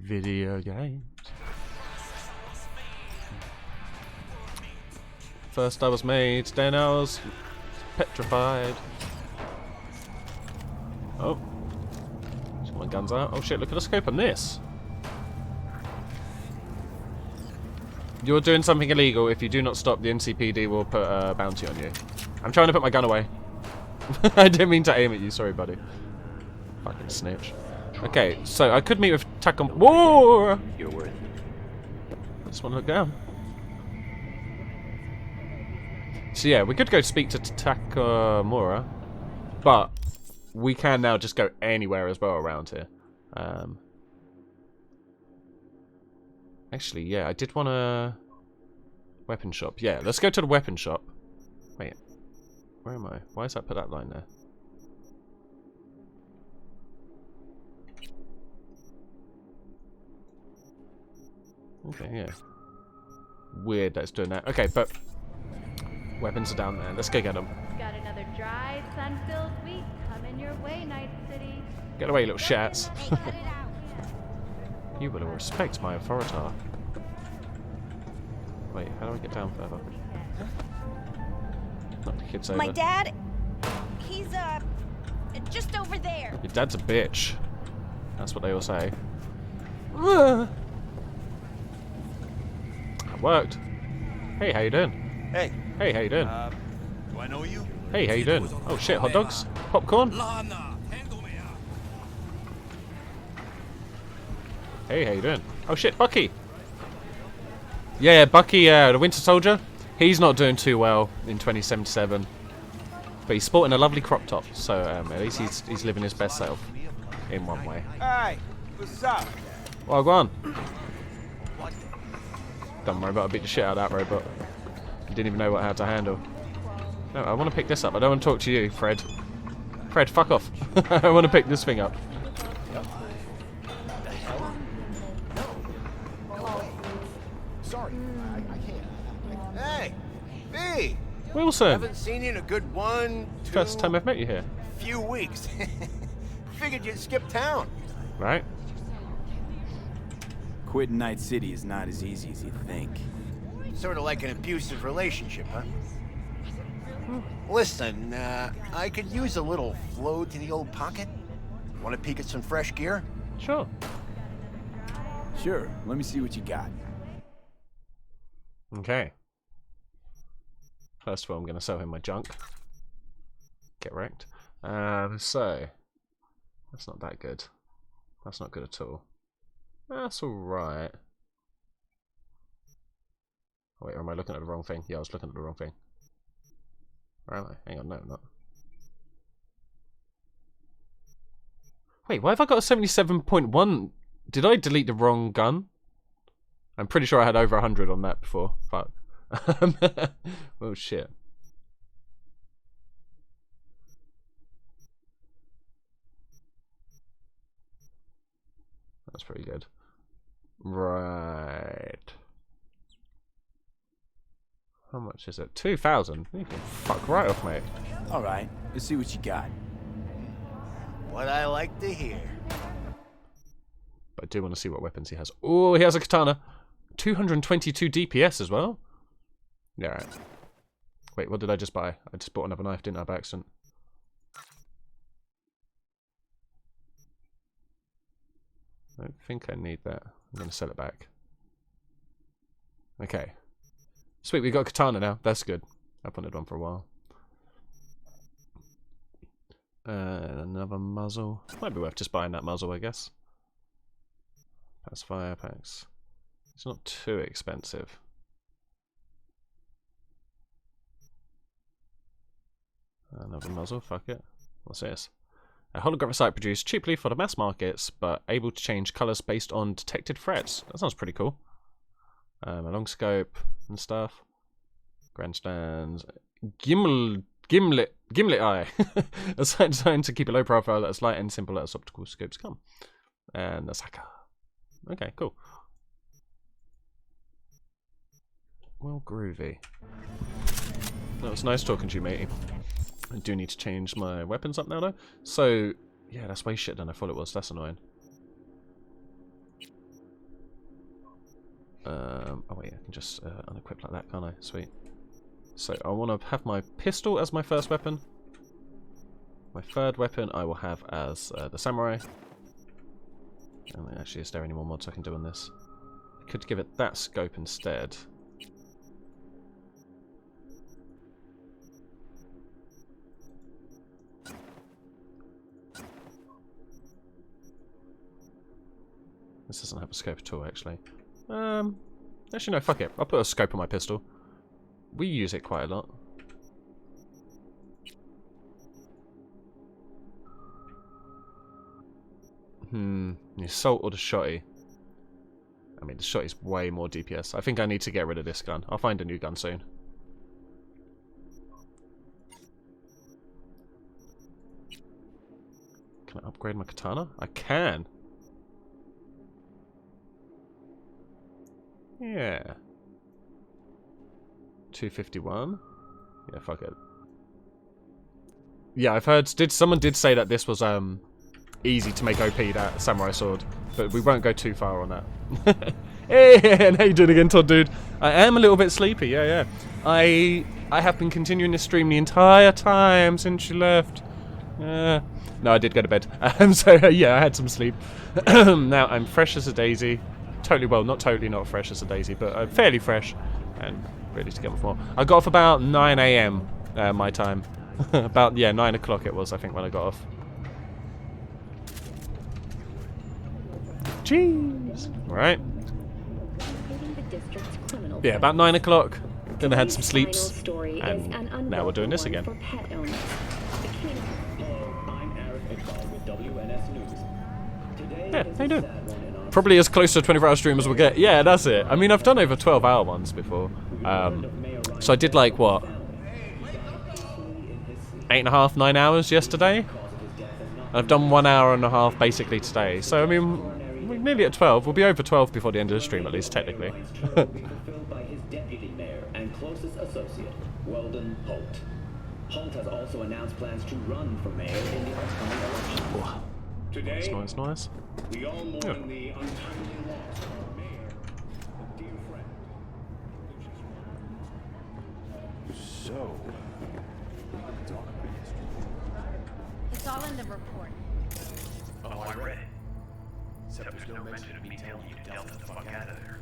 Video games. First I was made, then I was petrified. Oh. Just my guns out. Oh shit, look at the scope on this. You're doing something illegal. If you do not stop, the NCPD will put a bounty on you. I'm trying to put my gun away. I didn't mean to aim at you, sorry buddy. Fucking snitch. Okay, so I could meet with Takom. Whoa! You're worth it. I just want to look down. So yeah, we could go speak to Takamura, but we can now just go anywhere as well around here. Actually, yeah, I did want a weapon shop. Yeah, let's go to the weapon shop. Wait, where am I? Why has that put that line there? Okay, yeah. Weird that it's doing that. Okay, but weapons are down there. Let's go get them. Got another dry, sun-filled week coming your way, Night City. Get away, little shats. You will respect my authority. Wait, how do I get down further? Not the kids over. My dad, he's just over there. Your dad's a bitch. That's what they all say. That worked. Hey, how you doing? Hey. Hey, how you doing? Do I know you? Hey, how you doing? Oh shit, hot dogs? Popcorn? Hey, how you doing? Oh shit, Bucky! Yeah, Bucky, the Winter Soldier. He's not doing too well in 2077. But he's sporting a lovely crop top, so at least he's living his best self. In one way. Hey, what's up? Well, go on. Dumb robot, I beat the shit out of that robot. He didn't even know how to handle. No, I want to pick this up. I don't want to talk to you, Fred. Fred, fuck off. I want to pick this thing up. Sorry, I can't. Hey, B. Wilson. Haven't seen you in a good First time I've met you here. few weeks. Figured you'd skip town. Right. Quitting Night City is not as easy as you think. Sort of like an abusive relationship, huh? Listen, I could use a little flow to the old pocket. Want to peek at some fresh gear? Sure. Sure, let me see what you got. Okay. First of all, I'm going to sell him my junk. Get wrecked. So. That's not that good. That's not good at all. That's alright. Oh, wait, or am I looking at the wrong thing? Yeah, I was looking at the wrong thing. Where am I? Hang on, no, I'm not. Wait, why have I got a 77.1? Did I delete the wrong gun? I'm pretty sure I had over 100 on that before. Fuck. Oh shit. That's pretty good. Right. How much is it? 2,000. You can fuck right off, mate. All right, let's see what you got. What I like to hear. But I do want to see what weapons he has. Oh, he has a katana. 222 DPS as well. Yeah, right. Wait, what did I just buy? I just bought another knife, didn't I, by accident? I don't think I need that. I'm going to sell it back. Okay. Sweet, we got a katana now. That's good. I've wanted one for a while. Another muzzle. Might be worth just buying that muzzle, I guess. That's fire packs. It's not too expensive. Another muzzle, fuck it. What's this? A holographic sight produced cheaply for the mass markets, but able to change colours based on detected threats. That sounds pretty cool. A long scope and stuff. Grandstands. Gimlet eye. A sight designed to keep a low profile as light and simple as optical scopes come. And a Saka. Okay, cool. Well, groovy. That was nice talking to you, matey. I do need to change my weapons up now, though. So, yeah, that's way shit than I thought it was. That's annoying. Oh wait, I can just unequip like that, can't I? Sweet. So I want to have my pistol as my first weapon. My third weapon I will have as the samurai. And actually, is there any more mods I can do on this? I could give it that scope instead. This doesn't have a scope at all, actually. Actually, no, fuck it. I'll put a scope on my pistol. We use it quite a lot. The assault or the shotty? I mean, the shotty's way more DPS. I think I need to get rid of this gun. I'll find a new gun soon. Can I upgrade my katana? I can! Yeah. 251. Yeah, fuck it. Yeah, I've heard. Someone did say that this was easy to make OP, that samurai sword, but we won't go too far on that. Hey, and how you doing again, Todd, dude? I am a little bit sleepy. Yeah. I have been continuing this stream the entire time since you left. No, I did go to bed. So yeah, I had some sleep. Now I'm fresh as a daisy. Totally, well, not totally not fresh as a daisy, but fairly fresh and ready to get off more. I got off about 9 AM my time. About, yeah, 9 o'clock it was, I think, when I got off. Jeez. Right. Yeah, about 9 o'clock. Then I had some sleeps. And now we're doing this again. Yeah, how you doing? Probably as close to a 24-hour stream as we'll get. Yeah, that's it. I mean, I've done over 12-hour ones before. So I did like, what? 8.5, 9 hours yesterday? I've done 1 hour and a half basically today. So, I mean, we're nearly at 12. We'll be over 12 before the end of the stream, at least, technically. Holt has also announced plans to run for mayor in the upcoming election. Today, nice. We all mourn the untimely loss of our mayor, a dear friend. So, It's all in the report. Oh, I read it. Except there's no mention of me telling you to delta the fuck out of there.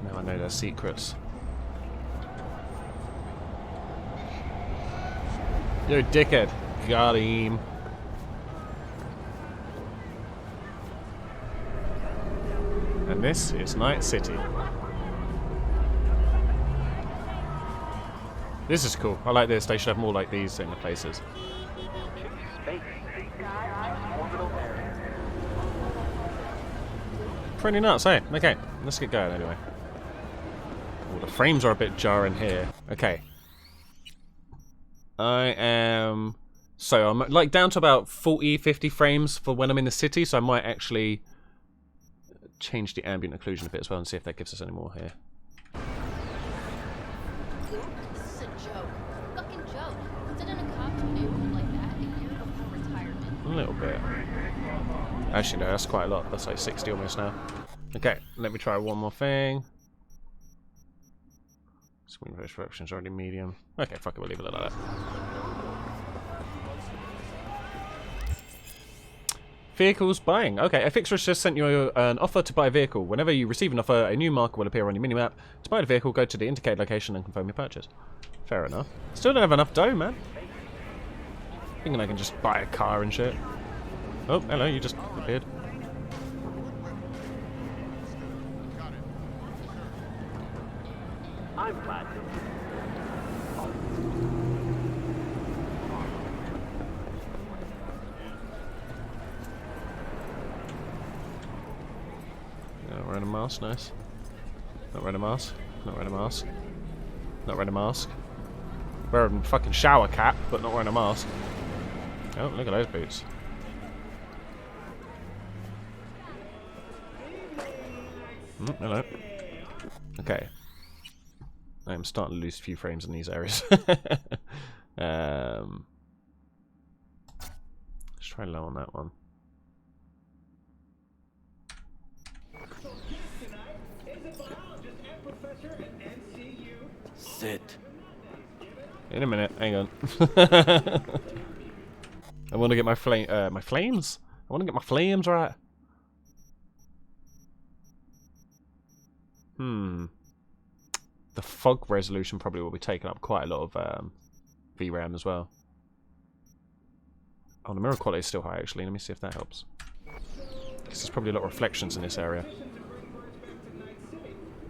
Now I know their secrets. You dickhead. Got him. And this is Night City. This is cool. I like this. They should have more like these in the places. Pretty nuts, eh? Okay, let's get going anyway. Oh, the frames are a bit jarring here. Okay. I am... So, I'm like down to about 40, 50 frames for when I'm in the city, so I might actually change the ambient occlusion a bit as well and see if that gives us any more here. This is a joke. Fucking joke. Sitting in a cop neighborhood like that a year before retirement. A little bit. Actually, no, that's quite a lot. That's like 60 almost now. Okay, let me try one more thing. Screen disruption is already medium. Okay, fuck it, we'll leave it like that. Vehicles buying. Okay, a fixer has just sent you an offer to buy a vehicle. Whenever you receive an offer, a new marker will appear on your minimap. To buy the vehicle, go to the indicated location and confirm your purchase. Fair enough. Still don't have enough dough, man. Thinking I can just buy a car and shit. Oh, hello, you just appeared. I'm glad to. Not wearing a mask, nice. Not wearing a mask. Not wearing a mask. Not wearing a mask. Wearing a fucking shower cap, but not wearing a mask. Oh, look at those boots. Hello. Okay. I'm starting to lose a few frames in these areas. Let's try low on that one. That's it. In a minute, hang on. I want to get my flames. I want to get my flames right. The fog resolution probably will be taking up quite a lot of VRAM as well. Oh, the mirror quality is still high actually. Let me see if that helps. Because there's probably a lot of reflections in this area.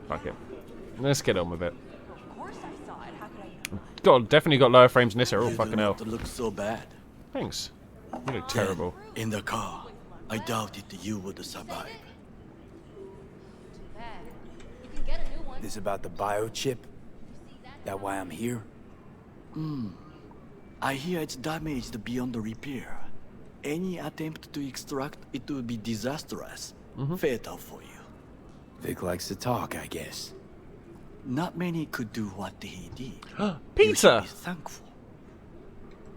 Fuck it. Let's get on with it. Of course I saw it. How could I? Definitely got lower frames in this area. Oh, fucking hell. You look so bad. Thanks. You look terrible. In the car, I doubted you would survive. Bad. You can get a new one. This about the biochip? That why I'm here? I hear it's damaged beyond repair. Any attempt to extract it would be disastrous. Fatal for you. Vic likes to talk, I guess. Not many could do what he did. Pizza! You should be thankful.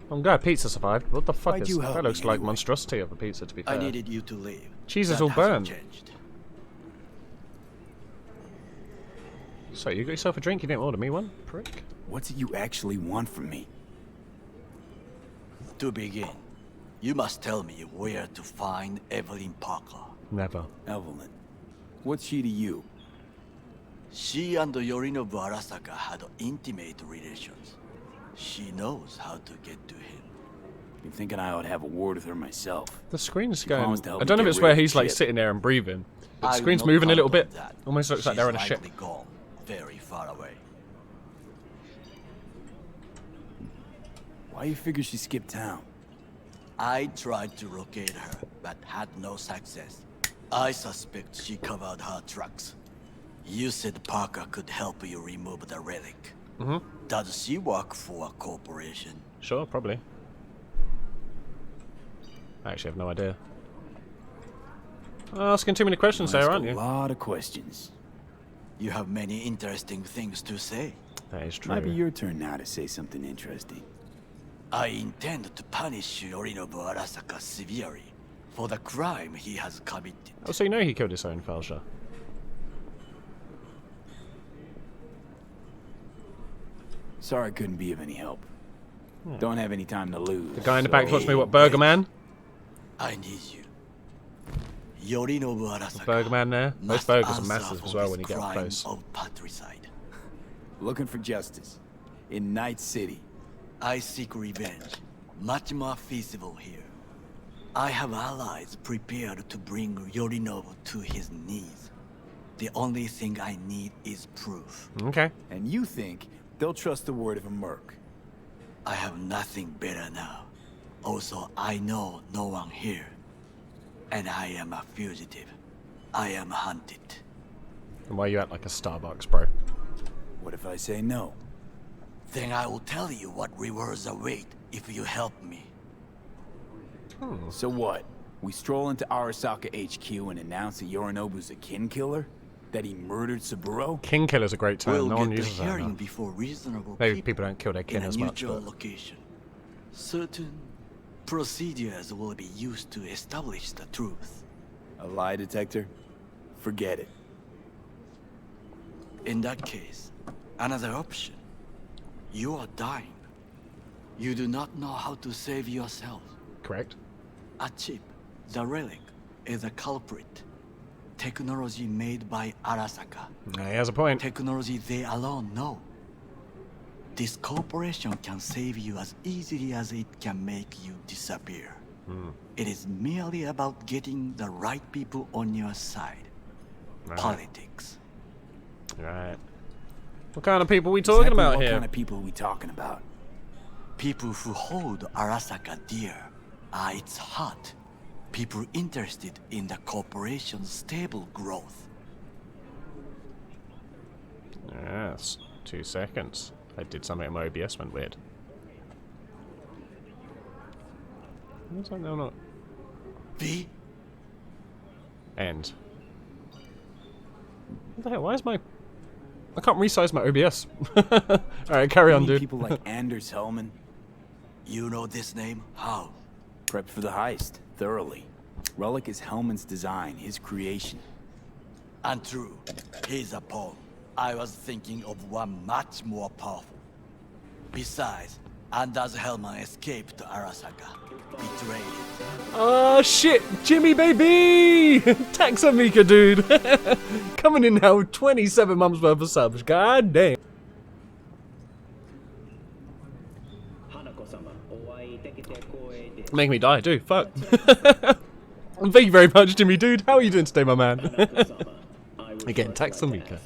I'm glad pizza survived. What the fuck Why'd is you that? help That looks me like anyway? monstrosity of a pizza, to be fair. I needed you to leave. Cheese is That all hasn't burned. changed. So, you got yourself a drink? You didn't order me one? Prick. What's it you actually want from me? To begin, you must tell me where to find Evelyn Parker. Never. Evelyn. What's she to you? She and Yorinobu Arasaka had intimate relations. She knows how to get to him. Been thinking I ought to have a word with her myself. The screen's She going... promised to help I me don't know if get it's rid where of the he's like chip. sitting there and breathing. But the I will screen's not moving a little count bit. on that. Almost looks like She's they're on a ship. likely gone, very far away. Why you figure she skipped town? I tried to locate her, but had no success. I suspect she covered her tracks. You said Parker could help you remove the relic. Does she work for a corporation? Sure, probably. I actually have no idea. Asking too many questions there, aren't A you? lot of questions. You have many interesting things to say. That is true. Might be your turn now to say something interesting. I intend to punish Yorinobu Arasaka severely for the crime he has committed. Oh, so you know he killed his own Falsha. Sorry I couldn't be of any help. Don't have any time to lose. The guy in the back wants me, what, Burger Man? I need you. Yorinobu Arasaka. Burger Man there? Those must burgers are answer massive for as well his when you get up crime close. Of patricide. Looking for justice. In Night City. I seek revenge. Much more feasible here. I have allies prepared to bring Yorinobu to his knees. The only thing I need is proof. Okay. And you think they'll trust the word of a merc? I have nothing better now. Also, I know no one here. And I am a fugitive. I am hunted. And why you act like a Starbucks, bro? What if I say no? Then I will tell you what rewards await if you help me. So what? We stroll into Arasaka HQ and announce that Yorinobu's a kin killer? That he murdered Saburo? King killer's a great term. We'll No one get the uses that hearing enough. before reasonable Maybe people don't kill their kin in a as much, neutral but... location. Certain procedures will be used to establish the truth. A lie detector? Forget it. In that case, another option. You are dying. You do not know how to save yourself. Correct. A chip, the relic, is a culprit. Technology made by Arasaka. He has a point. Technology they alone know. This corporation can save you as easily as it can make you disappear. It is merely about getting the right people on your side. Right. Politics. Right. What kind of people are we talking about what here? kind of people are we talking about? People who hold Arasaka dear are its heart. People interested in the corporation's stable growth. Yes. 2 seconds. I did something and my OBS went weird. Looks like they're not... V? End. What the hell? Why is my... I can't resize my OBS. Alright, carry on, dude. People like Anders Hellman. You know this name? How? Prepped for the heist, thoroughly. Relic is Hellman's design, his creation. And true, he's a pawn. I was thinking of one much more powerful. Besides, Anders Hellman escaped to Arasaka, betrayed it. Oh shit, Jimmy baby! Taxamika dude! Coming in now, 27 months worth of subs, god damn. Making me die, dude, fuck. And thank you very much, Jimmy dude. How are you doing today, my man? Again, Taxamika.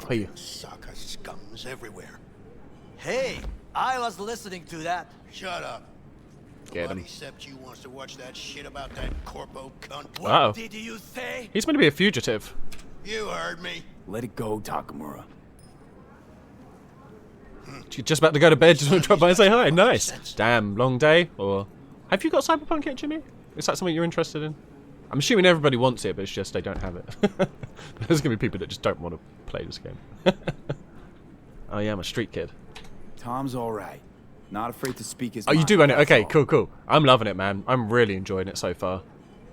Hey. Saka scums everywhere. Hey, I was listening to that. Shut up. Get Nobody him. except you wants to watch that shit about that corpo cunt. What Wow. did you say? He's meant to be a fugitive. You heard me. Let it go, Takamura. You're just about to go to bed, just want to drop by and say hi. Nice. Damn, long day. Or have you got Cyberpunk yet, Jimmy? Is that something you're interested in? I'm assuming everybody wants it, but it's just they don't have it. There's gonna be people that just don't want to play this game. Oh yeah, I'm a street kid. Tom's alright. Not afraid to speak his Oh, you mind, do own it? that's Okay, all. cool, cool. I'm loving it, man. I'm really enjoying it so far.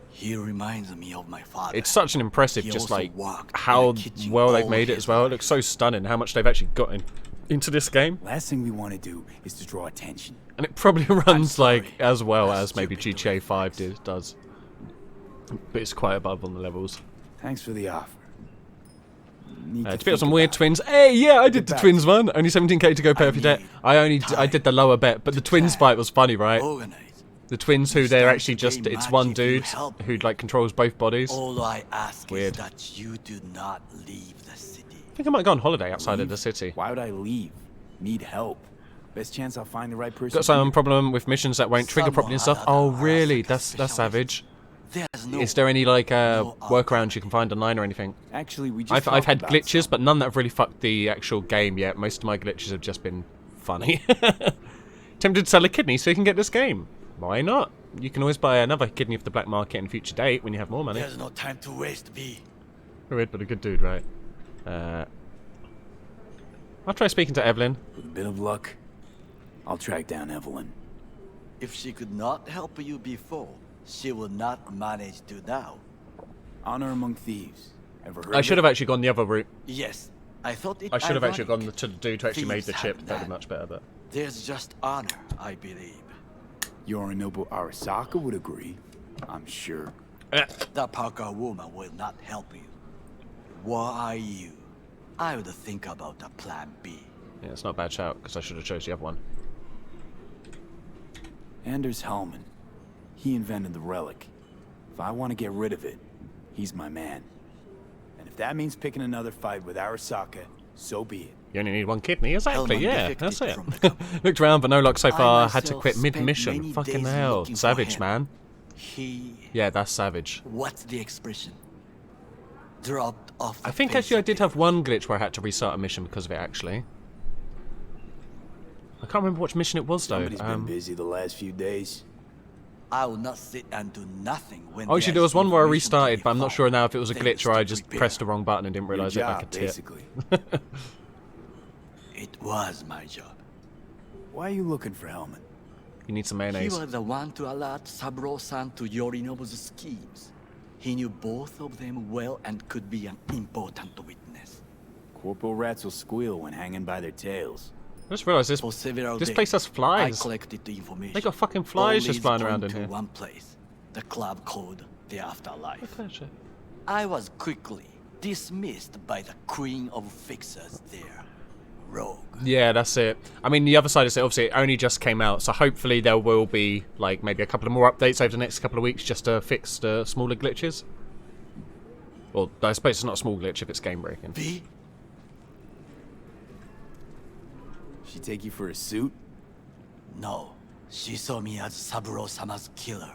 He reminds me of my father. It's such an impressive, He just also like worked how in the kitchen well they've all made it his as well. It life. looks so stunning how much they've actually gotten into this game, Last thing we want to do is to draw attention. and it probably runs sorry. like as well That's as maybe stupid to GTA 5 does. But it's quite above on the levels. Thanks for the offer. Need To to beat up think some weird about it. twins. Hey, yeah, I did the back twins to one. Only 17k to go pay off your debt. I did the lower bet, but the twins fight was funny, right? Organized. The twins who they're stand actually to just, gain it's much one if you dude help. who like controls both bodies. I All I ask Weird. is that you do not leave the city. think I might go on holiday outside of Leave? the city. Why would I leave? Need help. Best chance I'll find the right person. Got some here. problem with missions that won't trigger properly and stuff. Oh, really? That's savage. There's no Is there any like no workarounds you can find online or anything? Actually, we just I've talked had about glitches, some. but none that have really fucked the actual game yet. Most of my glitches have just been funny. Tempted to sell a kidney so you can get this game. Why not? You can always buy another kidney off the black market in a future date when you have more money. There's no time to waste, B. Weird, but a good dude, right? I'll try speaking to Evelyn. With a bit of luck, I'll track down Evelyn. If she could not help you before, she will not manage to now. Honor among thieves. Ever heard I of should it? have actually gone the other route. Yes, I thought it I should have actually ironic. gone to the dude who actually made the Thieves chip. have That'd be that. much better, but... There's just honor, I believe. Yorinobu Arasaka would agree. I'm sure. That Parker woman will not help you. What are you? I would think about a plan B. Yeah, it's not a bad shout, because I should have chose the other one. Anders Hellman. He invented the relic. If I want to get rid of it, he's my man. And if that means picking another fight with Arasaka, so be it. You only need one kidney, exactly, Hellman yeah, defected that's it. from the company. Looked around, but no luck so I far. Had to myself quit spent mid-mission. many Fucking days hell. looking for Savage, him. man. He... Yeah, that's savage. What's the expression? Dropped off the I think face actually I of did the have one glitch where I had to restart a mission because of it, actually. I can't remember which mission it was, though. Somebody's been busy the last few days. I will not sit and do nothing when Oh, actually, there there's was one where I information to restarted, be but I'm not found. sure now if it was a Things glitch or to I just prepare. pressed the wrong button and didn't Your realise it like a job, tit. basically. It was my job. Why are you looking for Hellman? You need some He mayonnaise. was the one to alert Saburo-san to Yorinobu's schemes. He knew both of them well and could be an important witness. Corporal rats will squeal when hanging by their tails. I just realised this For several This days, place has flies. I collected the information. They got fucking All flies just leads flying point around in to here. one place, the club called the Afterlife. Pleasure. I was quickly dismissed by the queen of fixers there, Rogue. Yeah, that's it. I mean, the other side is that obviously it only just came out, so hopefully there will be like maybe a couple of more updates over the next couple of weeks just to fix the smaller glitches. Well, I suppose it's not a small glitch if it's game breaking. V? She take you for a suit? No, she saw me as Saburo-sama's killer.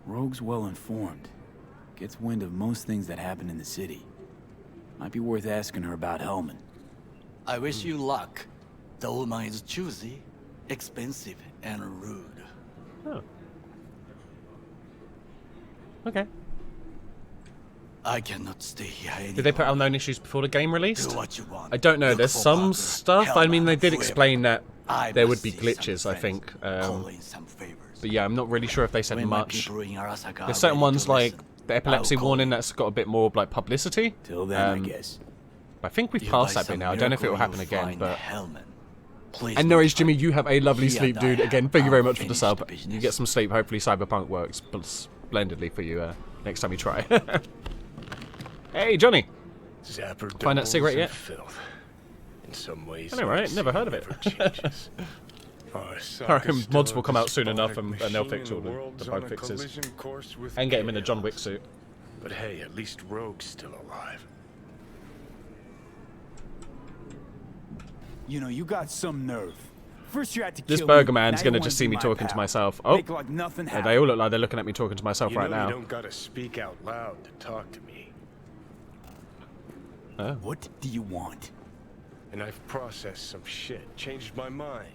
Rogue's well informed. Gets wind of most things that happen in the city. Might be worth asking her about Hellman. I wish you luck. The woman is choosy, expensive, and rude. Oh. Okay. I cannot stay here anymore. Did they put unknown issues before the game released? Do what you want. I don't know. Look There's for some Parker, stuff. I mean, they did Hellman, explain that I there must would be see some glitches, I friends, think. call in some favors. But yeah, I'm not really sure if they said When my much. people in Arasaka are There's certain ready ones to like listen, the epilepsy warning that's got a bit more like publicity. Till then, I guess. I think we've passed that bit now. I don't know if it will happen again, but... Please And no worries, Jimmy, you have a lovely sleep, dude. Again, thank you very much for the sub. You get some sleep. Hopefully Cyberpunk works splendidly for you next time you try. Hey, Johnny. Zapper Find that cigarette yet? Filth. In some ways, I know, right? Never heard of it. Mods will come out soon enough and they'll fix all the bug fixes. And get him in a John Wick suit. But hey, at least Rogue's still alive. You know, you got some nerve. First you had to This kill burger me, man's now gonna you just wanna see be me my talking to pal. myself. Oh, Make like nothing they happened. all look like they're looking at me talking to myself right You now. don't gotta speak out loud to talk to me. What do you want? And I've processed some shit, changed my mind.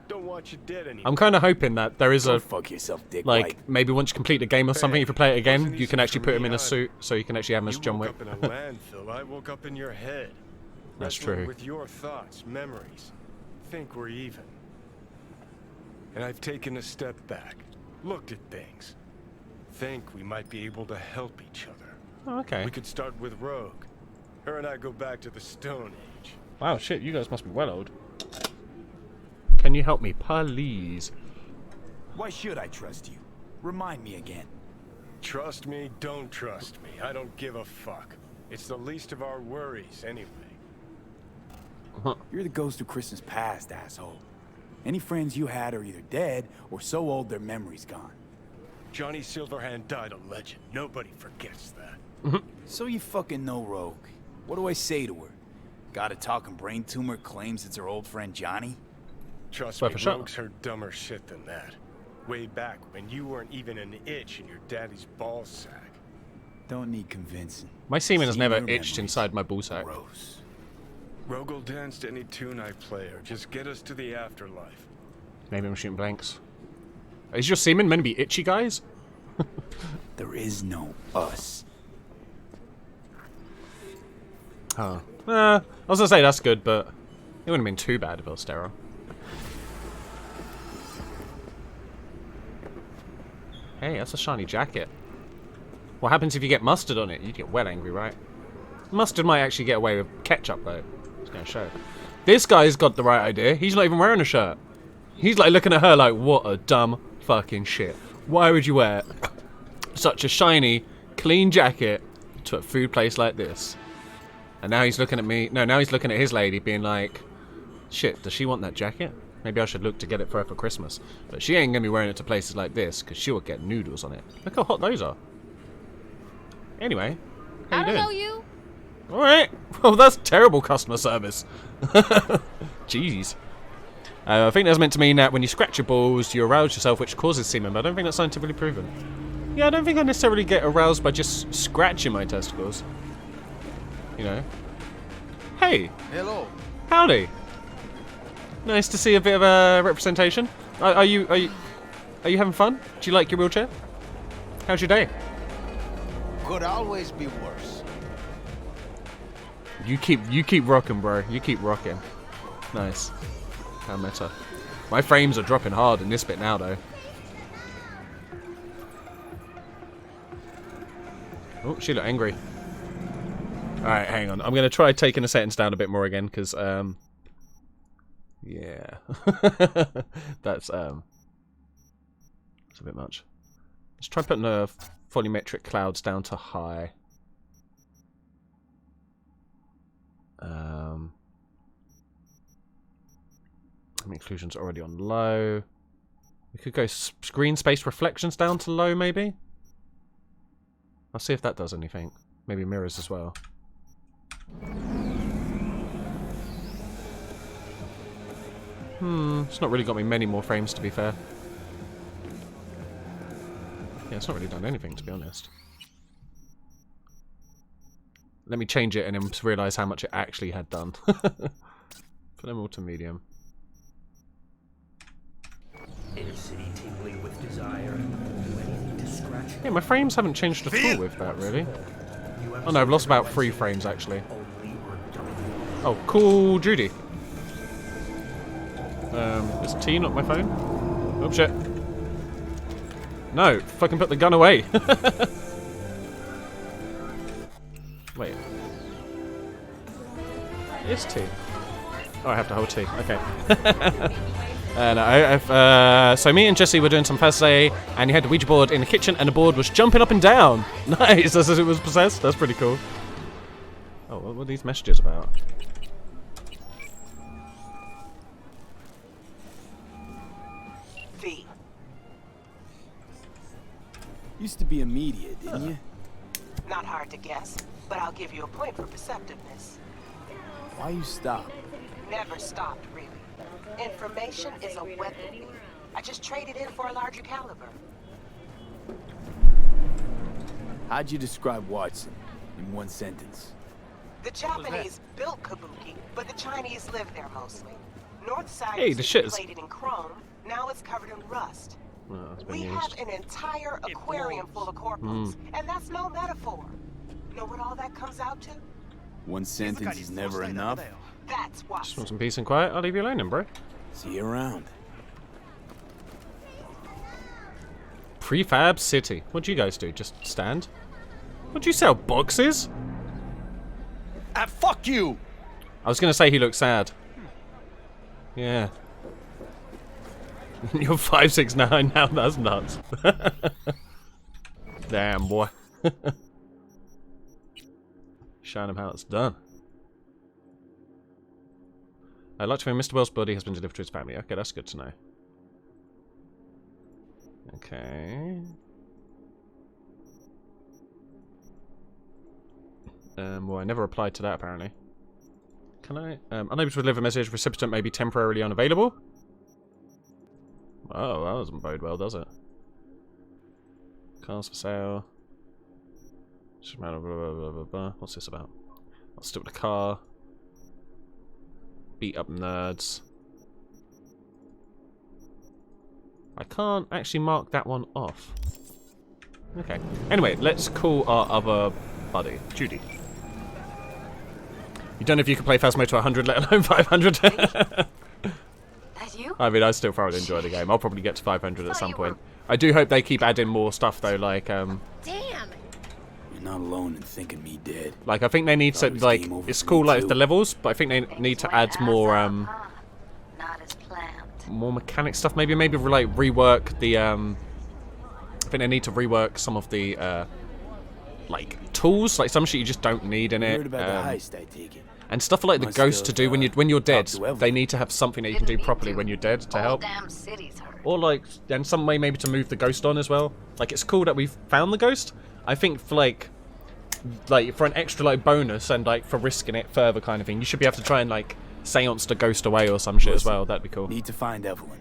Don't want you dead anymore. I'm kind of hoping that there is Go a, fuck yourself, dick. like, maybe once you complete the game or something, if you play it again, wasn't you can easy actually for put him me in a either. suit, so you can actually have him as You John woke Wick. up in a landfill. I woke up in your head. That's Wrestling true. With your thoughts, memories. Think we're even. And I've taken a step back, looked at things. Think we might be able to help each other. Oh, okay. We could start with Rogue. Her and I go back to the Stone Age. Wow, shit, you guys must be well old. Can you help me, please? Why should I trust you? Remind me again. Trust me, don't trust me. I don't give a fuck. It's the least of our worries, anyway. You're the ghost of Christmas past, asshole. Any friends you had are either dead or so old their memory's gone. Johnny Silverhand died a legend. Nobody forgets that. So you fucking know Rogue. What do I say to her? Got a talking brain tumor claims it's her old friend Johnny? Trust Well, me, for sure. Rogue's heard dumber shit than that. Way back when you weren't even an itch in your daddy's ball sack. Don't need convincing. My semen has See never your itched memories. inside my ballsack. Gross. Rogue will dance to any tune I play her. Just get us to the afterlife. Maybe I'm shooting blanks. Is your semen meant to be itchy, guys? There is no us. Huh. I was gonna say that's good, but it wouldn't have been too bad if it was sterile. Hey, that's a shiny jacket. What happens if you get mustard on it? You get well angry, right? Mustard might actually get away with ketchup, though. It's gonna show. This guy's got the right idea. He's not even wearing a shirt. He's like looking at her like, what a dumb fucking shit. Why would you wear such a shiny, clean jacket to a food place like this? And now he's looking at me. No, now he's looking at his lady being like, shit, does she want that jacket? Maybe I should look to get it for her for Christmas. But she ain't gonna be wearing it to places like this, because she'll get noodles on it. Look how hot those are. Anyway, how I you don't doing? know you. Alright. Well, that's terrible customer service. Jeez. I think that's meant to mean that when you scratch your balls, you arouse yourself, which causes semen, but I don't think that's scientifically proven. Yeah, I don't think I necessarily get aroused by just scratching my testicles. You know. Hey! Hello. Howdy! Nice to see a bit of a representation. Are you having fun? Do you like your wheelchair? How's your day? Could always be worse. You keep rocking, bro. You keep rocking. Nice. How meta. My frames are dropping hard in this bit now, though. Oh, she looked angry. Alright, hang on. I'm going to try taking the settings down a bit more again, because, yeah. That's a bit much. Let's try putting the volumetric clouds down to high. Inclusion's already on low. We could go screen space reflections down to low, maybe? I'll see if that does anything. Maybe mirrors as well. It's not really got me many more frames, to be fair. Yeah, it's not really done anything, to be honest. Let me change it and then realise how much it actually had done. Put them all to medium. Inner city tingling with desire. Do anything to scratch. Yeah, my frames haven't changed at all with that, really. Oh no, I've lost about 3 frames, actually. Oh, cool, Judy. Is T not my phone? Oh shit. No, fucking put the gun away. Wait. It's T. Oh, I have to hold T. Okay. So me and Jesse were doing some Fazze, and you had the Ouija board in the kitchen, and the board was jumping up and down. Nice, as it was possessed. That's pretty cool. Oh, what were these messages about? V. Used to be a media, didn't you? Not hard to guess, but I'll give you a point for perceptiveness. Why you stop? Never stopped, really. Information is a weapon. I just traded in for a larger caliber. How'd you describe Watson in one sentence? The Japanese built Kabuki, but the Chinese live there mostly. North side Hey, the shit is plated in chrome, now it's covered in rust. Oh, it's been We used. have an entire aquarium full of corpos, and that's no metaphor. Know what all that comes out to? One sentence is never enough. That's why. Just want some peace and quiet. I'll leave you alone then, bro. See you around. Prefab City. What do you guys do? Just stand? What do you sell? Boxes? Fuck you! I was gonna say he looks sad. Yeah. You're 5'6" now. That's nuts. Damn, boy. Showing him how it's done. I'd like to know Mr. Wells' body has been delivered to his family. Okay, that's good to know. Okay. Well, I never replied to that, apparently. Can I? Unable to deliver a message. Recipient may be temporarily unavailable. Oh, that doesn't bode well, does it? Cars for sale. Blah, blah, blah, blah, blah. What's this about? I'll stick with the car. Beat up nerds. I can't actually mark that one off. Okay. Anyway, let's call our other buddy, Judy. You don't know if you can play Phasmo to 100, let alone 500. That you? I mean, I still thoroughly enjoy the game. I'll probably get to 500 at some point. I do hope they keep adding more stuff, though, like, Damn! You're not alone in thinking me dead. like, I think they need to, like, it's cool, like, the levels, but I think they need to add more, Not as planned. more mechanic stuff, maybe, like, rework the, I think they need to rework some of the, like, tools, like, some shit you just don't need in You it, heard about the heist, I take it. and stuff like the Must ghost to have, do when you're dead, talked to Evelyn. they need to have something that you can do properly when you're dead to help. Damn city's hurt. Or like, and some way maybe to move the ghost on as well. Like, it's cool that we've found the ghost. I think for like for an extra like bonus and like for risking it further kind of thing, you should be able to try and like seance the ghost away or some shit as well. That'd be cool. Need to find Evelyn.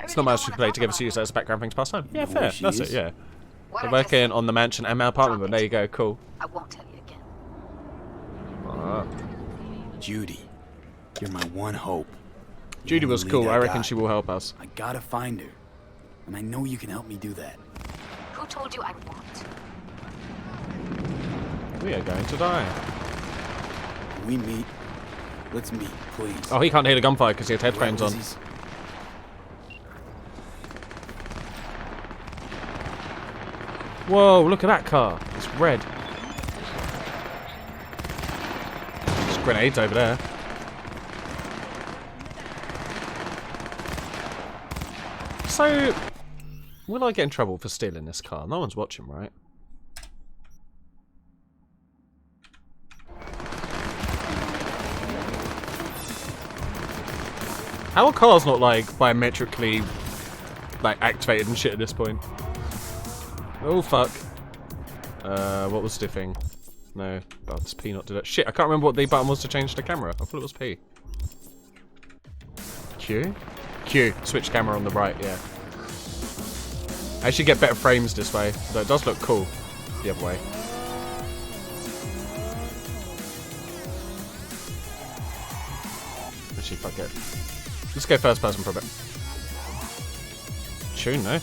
It's not much to play together to use that as a background thing to pass time. Yeah, You know fair. where she That's is? it. Yeah. What They're I just working on the mansion and my apartment, but there you go. Cool. I won't tell you again. Ah. Judy. You're my one hope. The Judy only was lead cool. I reckon got. she will help us. I gotta find her. And I know you can help me do that. Who told you I won't? We are going to die. When we meet, let's meet, please. Oh, he can't hear the gunfire because he has headphones on. Lizzie's- Whoa, look at that car. It's red. There's grenades over there. So, will I get in trouble for stealing this car? No one's watching, right? How are cars not, like, biometrically, like, activated and shit at this point? Oh, fuck. What was the thing? No. Oh, this P not did it. Shit, I can't remember what the button was to change the camera. I thought it was P. Q? Q. Switch camera on the right, yeah. I should get better frames this way, though it does look cool the other way. Actually, fuck it. Let's go first person for a bit. Tune, no?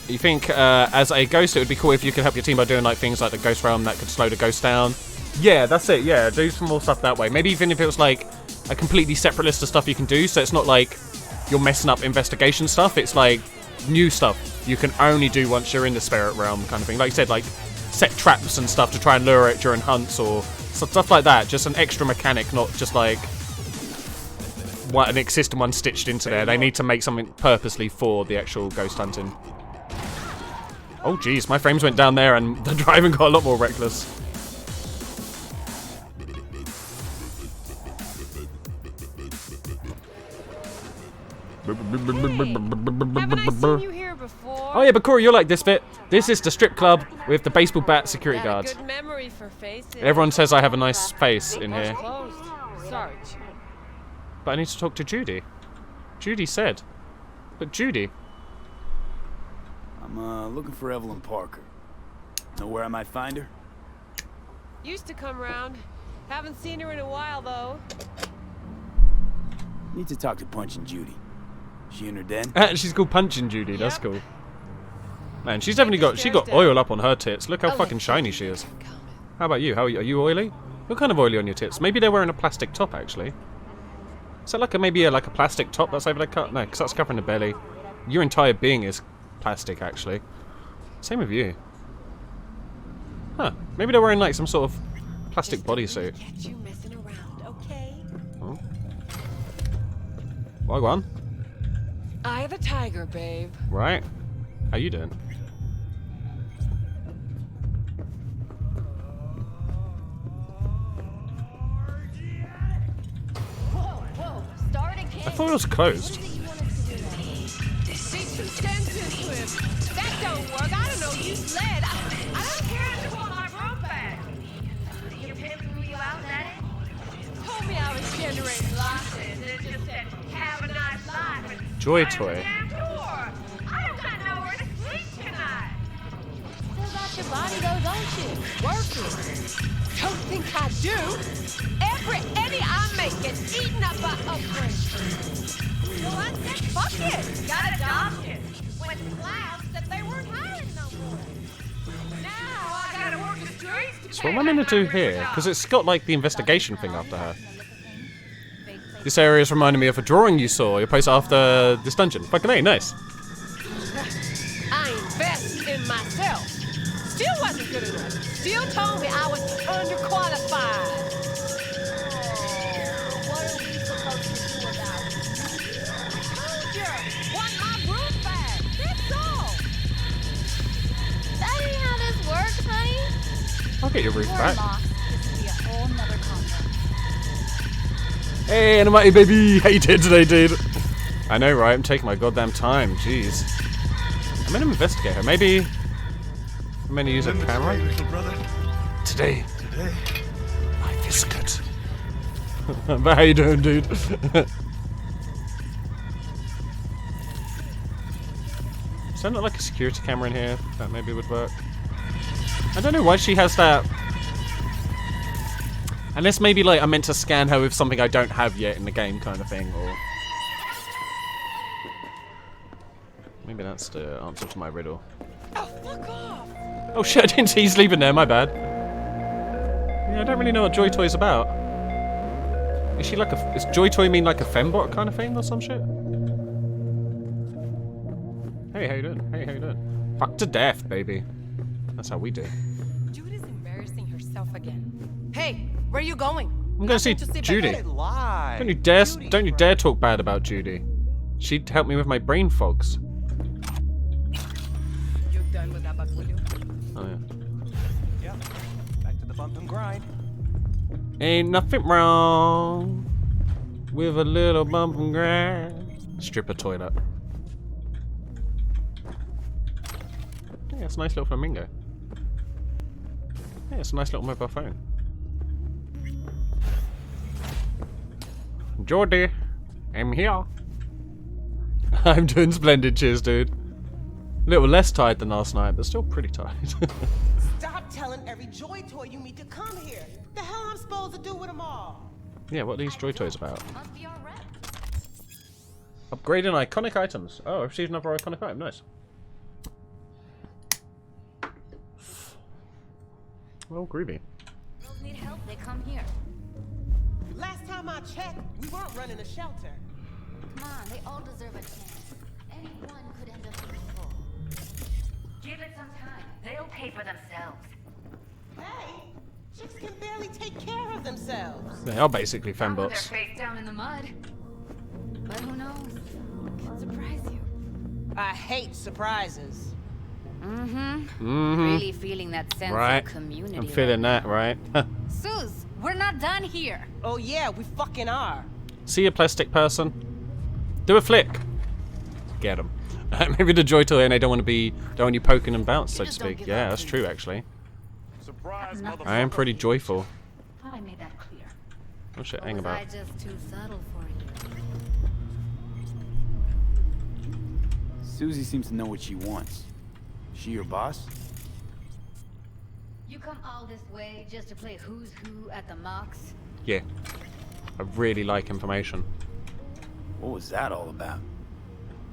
You think, as a ghost, it would be cool if you could help your team by doing like things like the ghost realm that could slow the ghost down. Yeah, that's it. Yeah, do some more stuff that way. Maybe even if it was like a completely separate list of stuff you can do, so it's not like you're messing up investigation stuff. It's like new stuff you can only do once you're in the spirit realm kind of thing. Like you said, like set traps and stuff to try and lure it during hunts or stuff like that. Just an extra mechanic, not just like an existing one stitched into there. They need to make something purposely for the actual ghost hunting. Oh jeez, my frames went down there and the driving got a lot more reckless. Haven't I seen you here before? Oh yeah, but Corey, you'll like this bit. This is the strip club with the baseball bat security guards. Good memory for faces. Everyone says I have a nice face in here. Closed. Sorry. But I need to talk to Judy. Judy said. But Judy. I'm looking for Evelyn Parker. Know where I might find her? Used to come round. Haven't seen her in a while though. Need to talk to Punch and Judy. She in her den? She's called Punchin' Judy. That's cool. Man, she's definitely got oil up on her tits. Look how fucking shiny she is. How about you? Are you oily? What kind of oily on your tits? Maybe they're wearing a plastic top actually. Is that like maybe a plastic top that's over their cut? No, because that's covering the belly. Your entire being is plastic actually. Same with you. Huh? Maybe they're wearing like some sort of plastic bodysuit. Catch you messing around, okay? Oh. Well, go on. Eye of the tiger, babe. Right. How you doing? Whoa, start again. I thought it was closed. That don't work. I don't know. You sled. I don't care if you want my room back. Your pimp threw you out, that it? Told me I was generating losses. It just said, have a nice life. Joy toy. I don't got nowhere to sleep tonight. Still got your body though, don't you? Working. Don't think I do. Every penny I make gets eaten up by upgrades. So I said, fuck it. Got adopted. When clouds said they weren't hiring no more. Now I gotta work the streets. So what am I meant to do here? Because it's got like the investigation thing after her. This area is reminding me of a drawing you saw. You posted after this dungeon. Fucking A, nice. I invest in myself. Still wasn't good enough. Still told me I was underqualified. What are we supposed to do about it? Told you, want my room back. That's all. That ain't how this works, honey. I'll get your roof We're back. lost. This will be a whole nother concept. Hey, Animati baby! How you doing today, dude? I know, right? I'm taking my goddamn time. Jeez. I'm gonna investigate her. Maybe I'm gonna use a camera. Today, life is good. But how you doing, dude? Is there not like a security camera in here that maybe would work? I don't know why she has that. Unless maybe like I'm meant to scan her with something I don't have yet in the game kind of thing, or maybe that's the answer to my riddle. Oh, fuck off. Oh shit, I didn't see you sleeping there, my bad. Yeah, I don't really know what Joy Toy's about. Is she like a... Does Joy Toy mean like a fembot kind of thing or some shit? Hey, how you doing? Hey, how you doing? Fuck to death, baby. That's how we do. Judy's embarrassing herself again. Hey, where are you going? I'm gonna see Judy. Don't you dare talk bad about Judy. She'd help me with my brain fogs. You're done with that bagulho? Oh yeah. Yep. Back to the bump and grind. Ain't nothing wrong with a little bump and grind. Stripper toilet. Yeah, it's a nice little flamingo. Yeah, it's a nice little mobile phone. Jordy, I'm here. I'm doing splendid, cheers, dude. A little less tired than last night, but still pretty tired. Stop telling every Joy Toy you meet to come here. The hell I'm supposed to do with them all? Yeah, what are these Joy Toys about? Must be our rep. Upgrading iconic items. Oh, I've received another iconic item, nice. Well, groovy. Girls need help, they come here. Last time I checked, we weren't running a shelter. Come on, they all deserve a chance. anyone could end up useful. Give it some time. They'll pay for themselves. Hey, chicks can barely take care of themselves. They are basically Not with their fembots. face down in the mud. But who knows? Could surprise you. I hate surprises. Really feeling that sense Right. of community. I'm feeling that, right? Suze, we're not done here. Oh yeah, we fucking are. See a plastic person? Do a flick. Get them. Maybe the joy toy and they don't want you poking and bounce, so to just don't speak. give Yeah, up, that's please. true, actually. Surprise, I am pretty joyful. Thought I made that clear. Oh shit, Or hang was about. I just too subtle for you? Susie seems to know what she wants. She your boss? You come all this way just to play who's who at the mocks? Yeah. I really like information. What was that all about?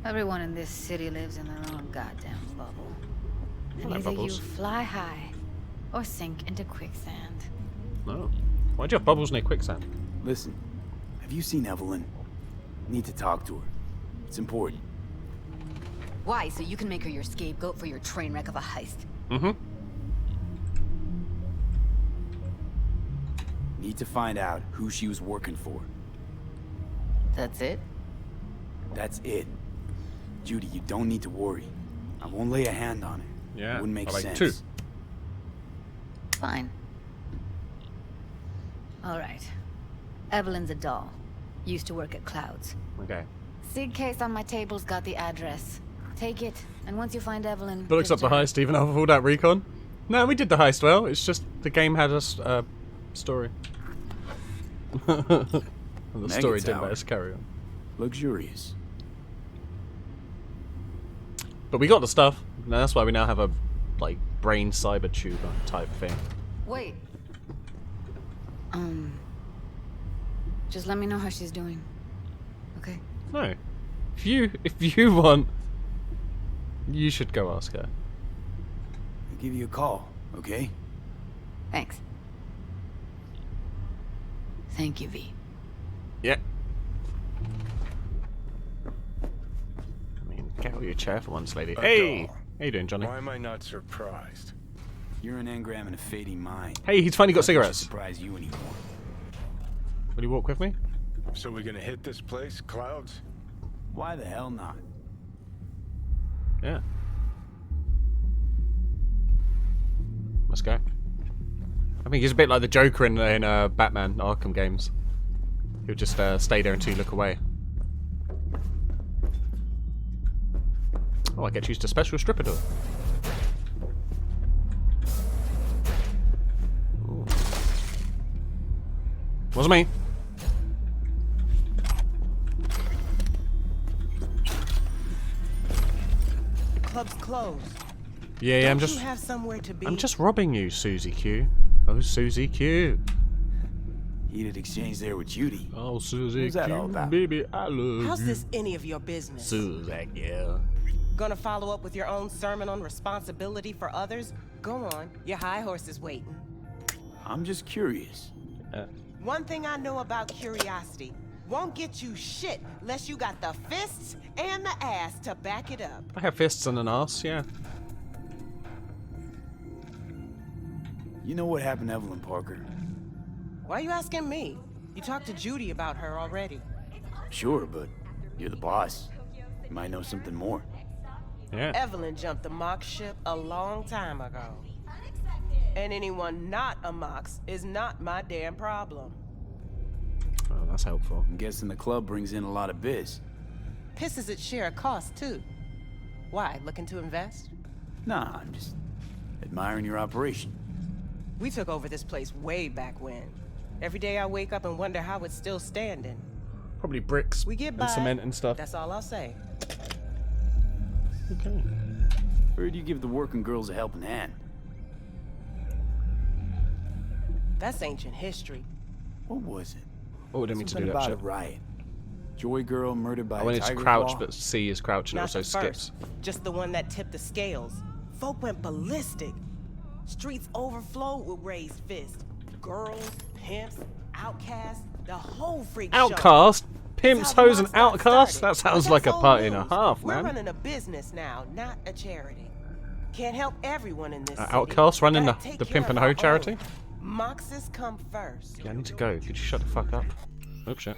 Everyone in this city lives in their own goddamn bubble. And Hello, either Bubbles. you fly high or sink into quicksand. No. Why'd you have bubbles near quicksand? Listen, have you seen Evelyn? Need to talk to her. It's important. Why? So you can make her your scapegoat for your train wreck of a heist? Mm-hmm. Need to find out who she was working for. That's it? That's it. Judy, you don't need to worry. I won't lay a hand on her. Yeah, It wouldn't make I like sense. two. Fine. All right. Evelyn's a doll. Used to work at Clouds. Okay. Sig case on my table's got the address. Take it, and once you find Evelyn... But looks give up the it to her. heist even after all that recon. No, we did the heist well. It's just the game had a story. And the Mega story didn't Tower. let us carry on. Luxurious. But we got the stuff. And that's why we now have a like brain cyber tube type thing. Wait. Just let me know how she's doing. Okay? No. If you want, you should go ask her. I'll give you a call, okay? Thanks. Thank you, V. Yeah. I mean, get out of your chair for once, lady. A Hey! doll. How you doing, Johnny? Why am I not surprised? You're an engram and a fading mind. Hey, he's finally got Nothing should cigarettes. surprise you anymore. Will you walk with me? So we gonna hit this place, Clouds? Why the hell not? Yeah. Let's go. I think he's a bit like the Joker in Batman Arkham games. He'll just stay there until you look away. Oh, I get to use the special stripper door. Ooh. Wasn't me. Club's closed. Yeah, Don't I'm you just have somewhere to be? I'm just robbing you, Susie Q. Oh, Susie Q. Heated exchange there with Judy. Oh, Susie What's that Q, all about? baby, I love How's you. this any of your business? Susie Q. Gonna follow up with your own sermon on responsibility for others? Go on, your high horse is waiting. I'm just curious. One thing I know about curiosity, won't get you shit unless you got the fists and the ass to back it up. I have fists and an ass, yeah. You know what happened to Evelyn Parker? Why are you asking me? You talked to Judy about her already. Sure, but you're the boss. You might know something more. Yeah. Evelyn jumped the Mox ship a long time ago. And anyone not a Mox is not my damn problem. Oh, that's helpful. I'm guessing the club brings in a lot of biz. Pisses its share of cost, too. Why, looking to invest? Nah, I'm just admiring your operation. We took over this place way back when. Every day I wake up and wonder how it's still standing. Probably bricks We get and by. cement and stuff. That's all I'll say. Okay. Heard you give the working girls a helping hand. That's ancient history. What was it? Oh, I didn't mean to do Something that about shit. a riot. Joy girl murdered by I a wanted to tiger crouch, claw? but C is crouch and it Not also the skips. first, just the one that tipped the scales. Folk went ballistic. Streets overflowed with raised fists. Girls, pimps, outcasts, the whole freak show. Outcast? Pimps, hoes, and outcasts? That sounds like a party and a half, We're man. running a business now, not a charity. Can't help everyone in this city. Outcasts running Gotta the take Pimp care and of Hoe our charity? own. Moxes come first. Yeah, I need to go. Could you shut the fuck up? Oops, shit.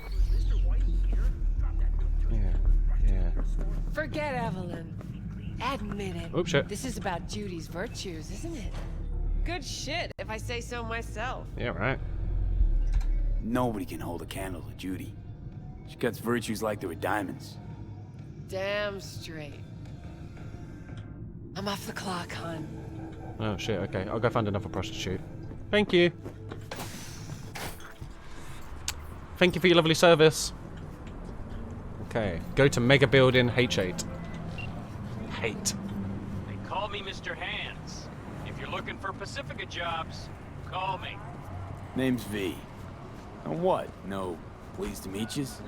Yeah. Forget Evelyn. Admit it. Oops, shit. This is about Judy's virtues, isn't it? Good shit, if I say so myself. Yeah, right. Nobody can hold a candle to Judy. She cuts virtues like they were diamonds. Damn straight. I'm off the clock, hon. Oh shit, okay. I'll go find another prostitute. Thank you. Thank you for your lovely service. Okay. Go to Mega Building H8. Hate. They call me Mr. Hands. If you're looking for Pacifica jobs, call me. Name's V. And what? No, pleased to meet yous?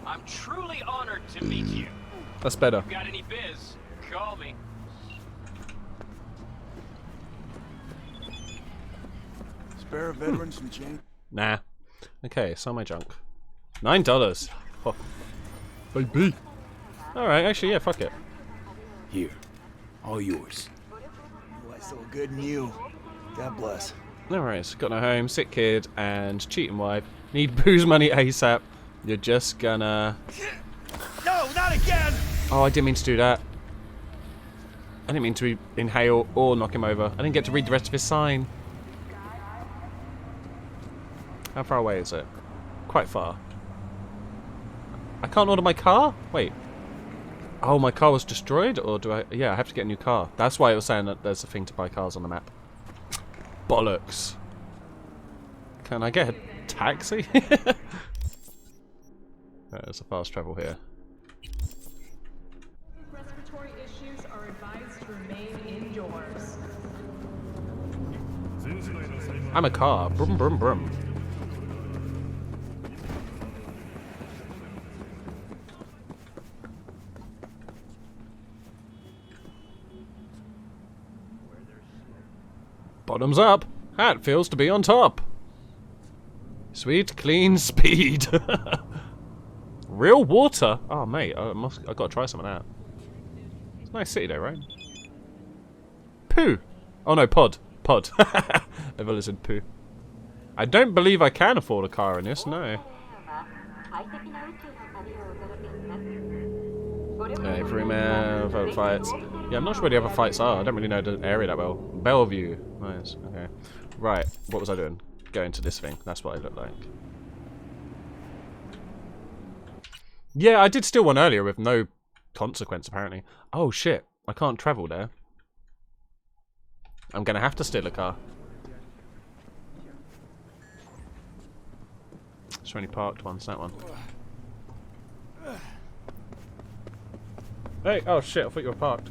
I'm truly honored to meet you. That's better. If you got any biz, call me. Spare a veteran some change? Nah. Okay, sell my junk. $9. Oh. Baby. Alright, actually, yeah, fuck it. Here. All yours. Oh, I saw good in you. God bless. Alright, got no home, sick kid, and cheating wife. Need booze money ASAP. You're just gonna... No, not again! Oh, I didn't mean to do that. I didn't mean to inhale or knock him over. I didn't get to read the rest of his sign. How far away is it? Quite far. I can't order my car? Wait. Oh, my car was destroyed? Or do I... Yeah, I have to get a new car. That's why it was saying that there's a thing to buy cars on the map. Bollocks. Can I get a taxi? There's a fast travel here. Respiratory issues are advised to remain indoors. I'm a car. Brum, brum, brum. Bottoms up. Hat feels to be on top. Sweet, clean speed. Real water? Oh, mate, I gotta try some of that. It's a nice city though, right? Poo. Oh no, pod. Pod. I've always said poo. I don't believe I can afford a car in this, no. Okay, free man, fights. Yeah, I'm not sure where the other fights are. I don't really know the area that well. Bellevue. Nice, okay. Right, what was I doing? Going to this thing. That's what it looked like. Yeah, I did steal one earlier with no consequence, apparently. Oh, shit. I can't travel there. I'm gonna have to steal a car. There's only parked ones, that one. Hey, oh shit, I thought you were parked.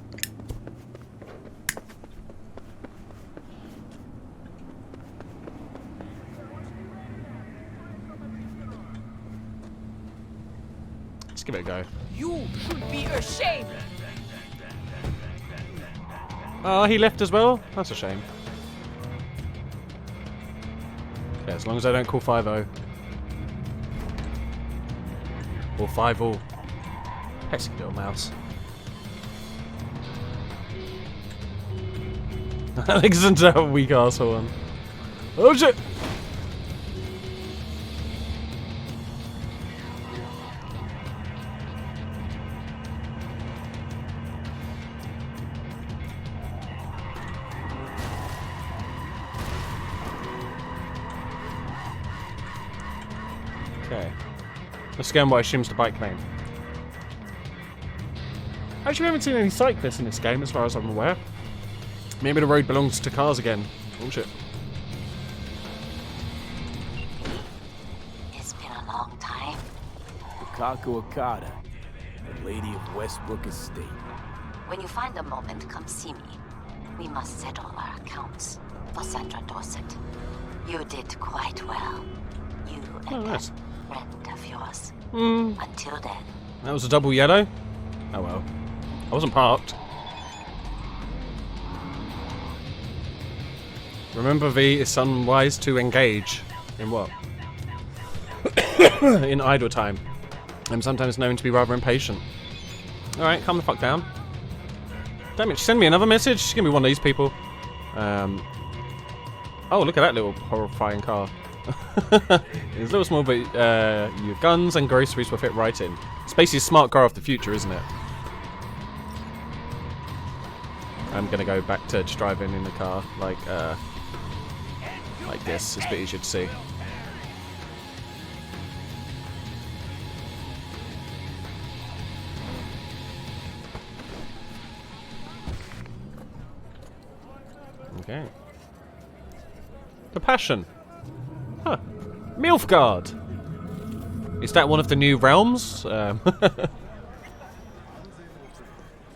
Let's give it a go. You should be ashamed. Oh, he left as well? That's a shame. Okay, as long as I don't call 5-0. Or 5-0. Pesky little mouse. Alexander, a weak arsehole one. Oh shit! Okay. Let's go on what I assume is the bike lane. Actually, we haven't seen any cyclists in this game, as far as I'm aware. Maybe the road belongs to cars again. Bullshit. It's been a long time. Akako Okada, the Lady of Westbrook Estate. When you find a moment, come see me. We must settle our accounts for Sandra Dorset. You did quite well. You and nice. that friend of yours. Mm. Until then. That was a double yellow? Oh well. I wasn't parked. Remember, V, it's unwise to engage. In what? in idle time. I'm sometimes known to be rather impatient. Alright, calm the fuck down. Damn it, send me another message. She's gonna be one of these people. Oh, look at that little horrifying car. It's a little small, but your guns and groceries will fit right in. It's basically a smart car of the future, isn't it? I'm gonna go back to just driving in the car like this. It's a bit easier to see. Okay. The Passion. Huh. Milfgard. Is that one of the new realms? And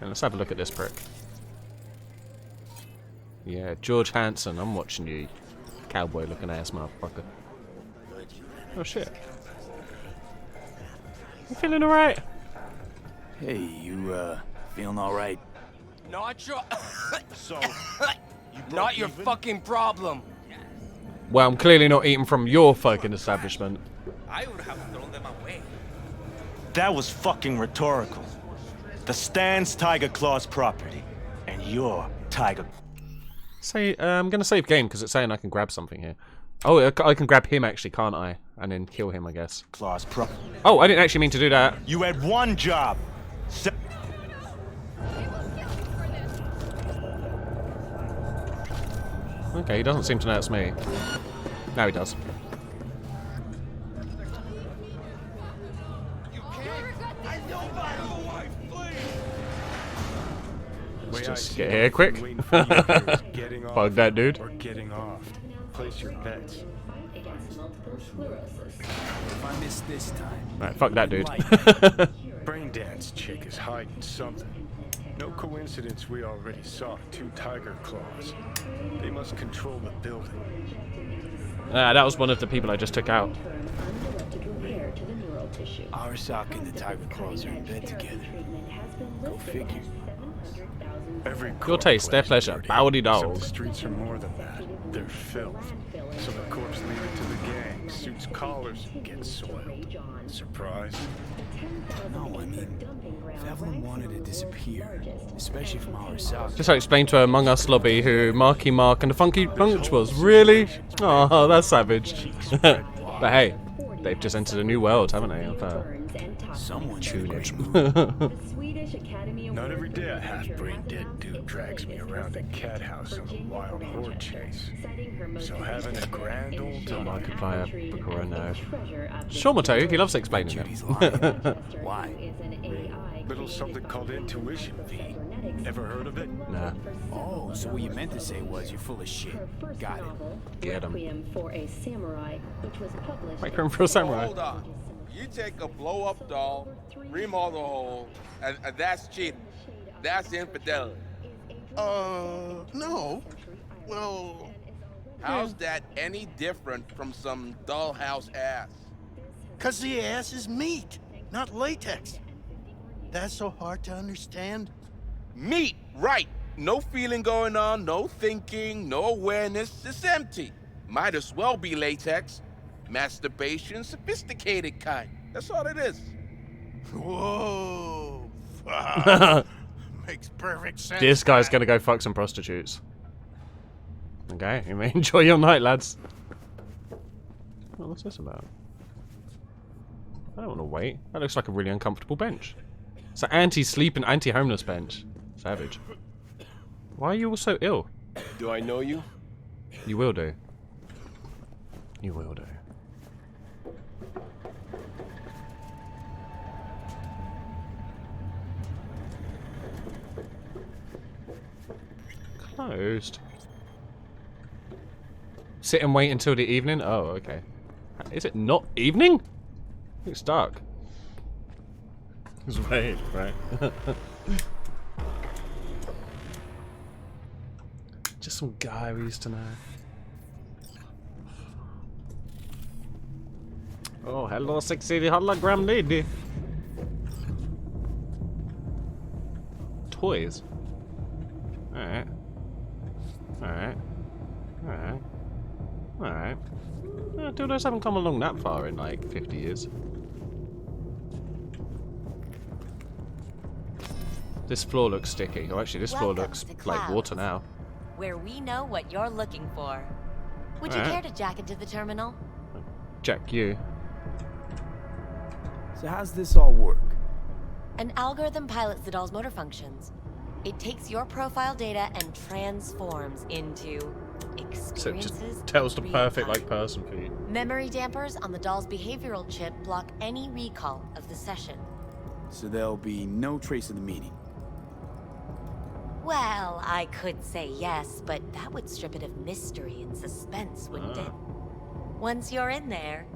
let's have a look at this prick. Yeah, George Hanson. I'm watching you, cowboy-looking ass motherfucker. Oh shit. You feeling alright? Hey, you feeling alright? Not your not your fucking problem. Well, I'm clearly not eating from your fucking establishment. I would have thrown them away. That was fucking rhetorical. The Stan's Tiger Claw's property, and you're Tiger. Say, I'm gonna save game because it's saying I can grab something here. Oh, I can grab him actually, can't I? And then kill him, I guess. Claw's Oh, I didn't actually mean to do that. You had one job. Okay, he doesn't seem to know it's me. Now he does. Let's just get here quick. Fuck that dude. Or getting off. Place your bets. If I miss this time. Right, fuck that dude. Braindance chick is hiding something. No coincidence we already saw 2 tiger claws. They must control the building. That was one of the people I just took out. Arasaka and the tiger claws are in bed together. Go figure. Your taste, their pleasure. Bowdy So dog. the streets are more than that. They're filth. So the corpse leave it to the gang. Suits collars get soiled. Surprised? No, I mean, if Evelyn wanted to disappear, especially from Arasaka. Just to explain to her Among Us lobby who Marky Mark and the Funky Bunch was. Really? Oh, that's savage. But hey, they've just entered a new world, haven't they? Of someone tunage. Not every day a half-brain dead dude drags me around a cat house on a wild horde chase. So having a grand old time. Markiplier, Buccarano. Shormoto, he loves explaining them. Why? Little something called intuition, V. Ever heard of it? Nah. Oh, so what you meant to say was you're full of shit. Got it. Get him. Requiem for a Samurai, which was published. Requiem for a Samurai. Hold on. You take a blow-up doll, remodel the hole, and that's cheating. That's infidelity. No. Well... How's that any different from some dollhouse ass? 'Cause the ass is meat, not latex. That's so hard to understand. Meat, right. No feeling going on, no thinking, no awareness. It's empty. Might as well be latex. Masturbation, sophisticated kind. That's all it is. Whoa. Makes perfect sense. This guy's gonna go fuck some prostitutes. Okay, you may enjoy your night, lads. Oh, what's this about? I don't want to wait. That looks like a really uncomfortable bench. It's an anti-sleep and anti-homeless bench. Savage. Why are you all so ill? Do I know you? You will do. You will do. Closed. Sit and wait until the evening? Oh, okay. Is it not evening? It's dark. It's rain, right? Just some guy we used to know. Oh, hello, sexy hologram lady. Toys. Alright. Alright. Alright. Alright. dildos haven't come along that far in like 50 years. This floor looks sticky. Oh, actually, this floor looks like water now. Where we know what you're looking for. Would you care to jack into the terminal? Jack you. So how's this all work? An algorithm pilots the doll's motor functions. It takes your profile data and transforms into experiences. So it just tells the perfect like person for you. Memory dampers on the doll's behavioral chip block any recall of the session. So there'll be no trace of the meeting. Well, I could say yes, but that would strip it of mystery and suspense, wouldn't it? Once you're in there,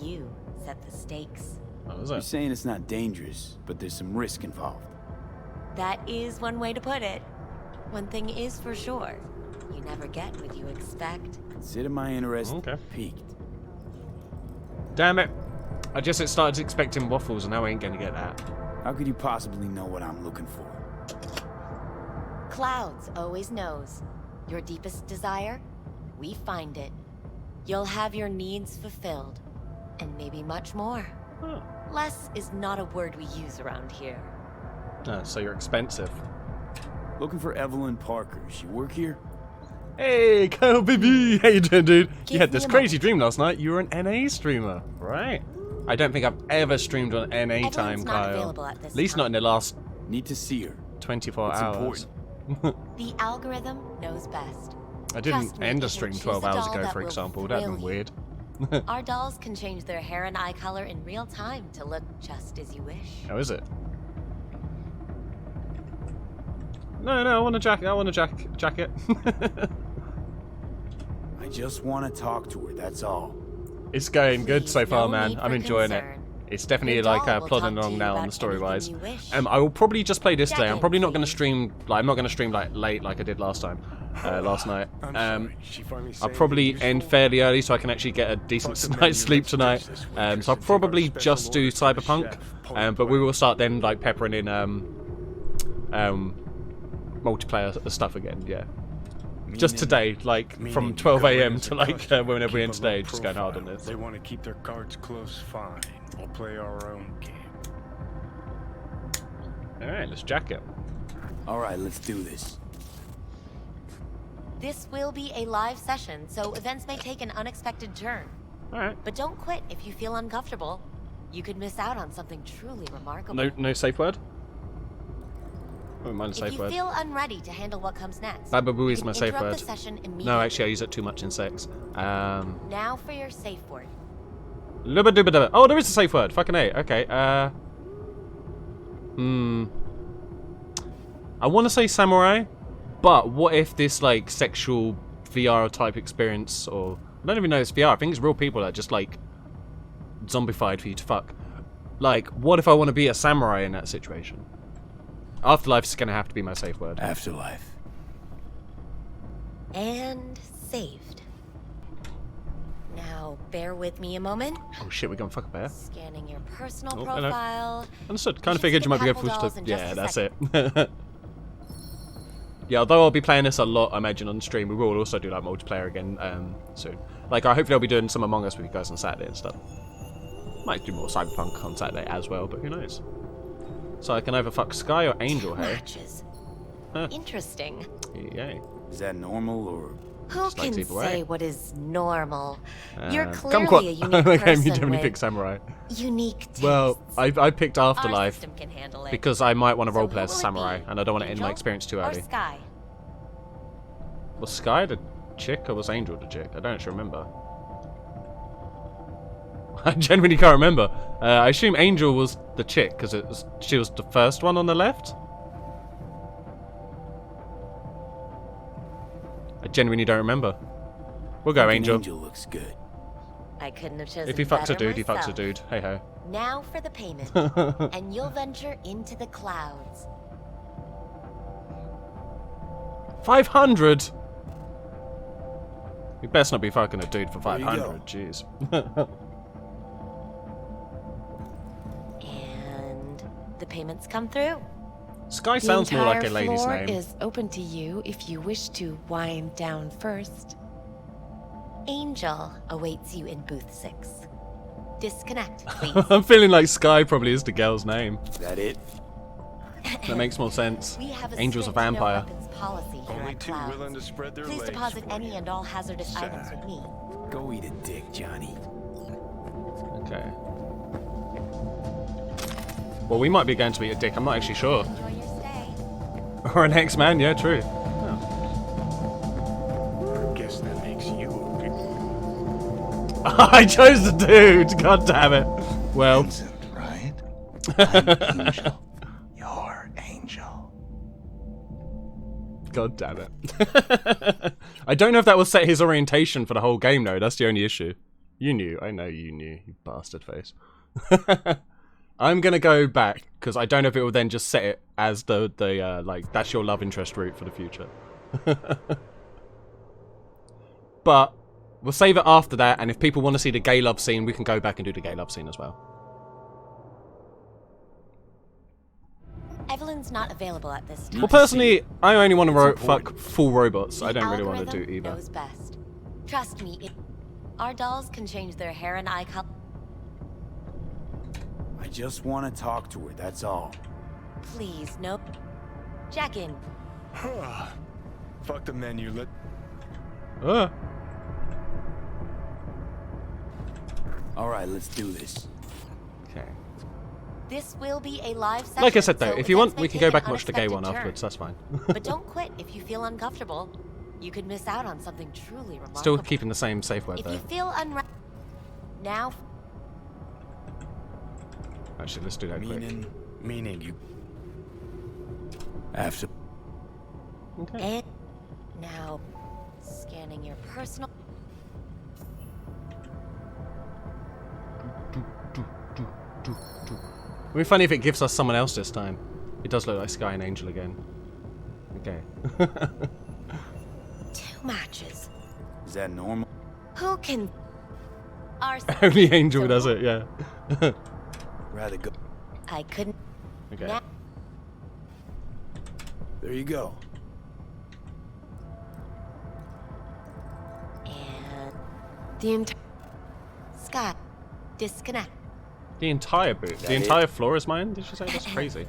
you set the stakes. You're saying it's not dangerous, but there's some risk involved. That is one way to put it. One thing is for sure, you never get what you expect. Consider my interest piqued. Damn it. I just started expecting waffles and now I ain't gonna get that. How could you possibly know what I'm looking for? Clouds always knows. Your deepest desire, we find it. You'll have your needs fulfilled, and maybe much more. Huh. Less is not a word we use around here. So you're expensive. Looking for Evelyn Parker. She work here? Hey, Kyle baby! How you doing, dude? You had this crazy dream last night. You were an NA streamer, right? I don't think I've ever streamed on NA time, Kyle. At least not in the last... Need to see her. 24 hours. The algorithm knows best. I didn't end a stream 12 hours ago, for example. That'd been weird. Our dolls can change their hair and eye color in real time to look just as you wish. Oh, is it? No, I want a jacket. I want a jacket. I just want to talk to her, that's all. It's going good so far, man. I'm enjoying it. It's definitely like plodding along now on the story-wise. I will probably just play this today. I'm probably not going to stream. Like, I'm not going to stream like late like I did last time, last night. I'll probably end fairly early so I can actually get a decent night's sleep tonight. So I'll probably just do Cyberpunk, but we will start then like peppering in multiplayer stuff again. Yeah. Just today, like from 12 AM to like whenever we end today, just going hard on this. They want to keep their cards close, fine. We'll play our own game. Alright, let's jack it. Alright, let's do this. This will be a live session, so events may take an unexpected turn. Alright. But don't quit if you feel uncomfortable. You could miss out on something truly remarkable. No safe word? I wouldn't mind a safe word. If you feel unready to handle what comes next, Bababoo is my safe interrupt word. the session immediately. No, actually I use it too much in sex. Now for your safe word. Oh, there is a safe word. Fucking A. Okay. I want to say samurai, but what if this like sexual VR type experience, or I don't even know it's VR. I think it's real people that just like zombified for you to fuck. Like, what if I want to be a samurai in that situation? Afterlife's gonna have to be my safe word. Afterlife. And saved. Now, bear with me a moment. Oh shit, we're gonna fuck a bear. Scanning your personal profile. Understood. Kind of figured you might be good for stuff. Yeah, that's it. Yeah, although I'll be playing this a lot, I imagine, on stream, we will also do like multiplayer again soon. Like, hopefully I'll be doing some Among Us with you guys on Saturday and stuff. Might do more Cyberpunk on Saturday as well, but who knows? So I can either fuck Sky or Angel, hey? Matches. Interesting. Yay. Is that normal or... Who can say what is normal? You're Come clearly a unique person you definitely with pick Samurai. unique tastes. Well, I picked Afterlife Our system can handle it. because I might want to roleplay as a who will it Samurai, be? and I don't want to end my Angel experience too or early. Sky? Was Sky the chick or was Angel the chick? I don't actually remember. I genuinely can't remember. I assume Angel was the chick because she was the first one on the left. I genuinely don't remember. We'll go Angel. Angel looks good. I couldn't have chosen If he fucks a better dude, he fucks a myself. dude. Hey ho. Now for the payment, and you'll venture into the clouds. 500. You best not be fucking a dude for There you 500. Jeez. And the payments come through. Sky sounds more like a lady's floor name. is open to you if you wish to wind down first. Angel awaits you in booth 6. Disconnect, please. I'm feeling like Sky probably is the girl's name. Is that it? That makes more sense. We have a Angel's a strict vampire. no weapons policy here Only at too Clouds. willing to spread their Please legs deposit for any you. and all hazardous items with me. Go eat a dick, Johnny. Okay. Well, we might be going to be a dick. I'm not actually sure. Enjoy your stay. Or an X-Man, yeah, true. Guess that makes you a big... I chose the dude. God damn it. Well. Vincent, right? I'm Angel. Your angel. God damn it. I don't know if that will set his orientation for the whole game, though. That's the only issue. You knew. I know you knew, you bastard face. I'm gonna go back because I don't know if it will then just set it as the like that's your love interest route for the future. But we'll save it after that, and if people want to see the gay love scene, we can go back and do the gay love scene as well. Evelyn's not available at this time. Well, personally, I only want to fuck full robots. I don't really want to do Algorithm either. knows best. Trust me, our dolls can change their hair and eye color. I just want to talk to her, that's all. Please, no. Jack in. Fuck the menu, let... Alright, let's do this. Okay. This will be a live session. Like I said, though, so if you events want, may we can take go back an and watch the gay one unexpected afterwards. That's fine. But don't quit if you feel uncomfortable. You could miss out on something truly remarkable. Still keeping the same safe word, If though. you feel now. Actually, let's do that quick. Meaning you... After. Okay. And now, scanning your personal. It'd be funny if it gives us someone else this time. It does look like Sky and Angel again. Okay. 2 matches. Is that normal? Who can? Our Only Angel does it, yeah. Rather go. I couldn't. Okay. Now, There you go. and the entire Scott, disconnect. The entire boot. The entire floor is mine, did you say? That's crazy.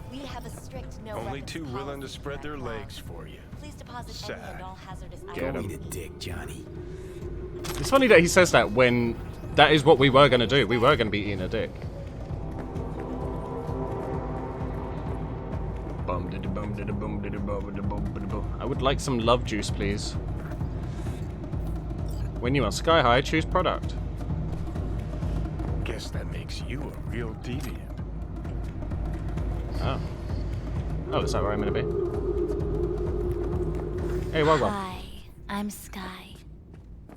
We have a strict no Only weapons too willing to policy spread here their at legs Clouds. for you. Please deposit any and all hazardous Get items. Go eat a dick, Johnny. It's funny that he says that when that is what we were going to do. We were going to be eating a dick. I would like some love juice, please. When you are sky high, choose product. Guess that makes you a real deviant. Oh. Oh, is that where I'm going to be? Hey, welcome. Hi, I'm Sky.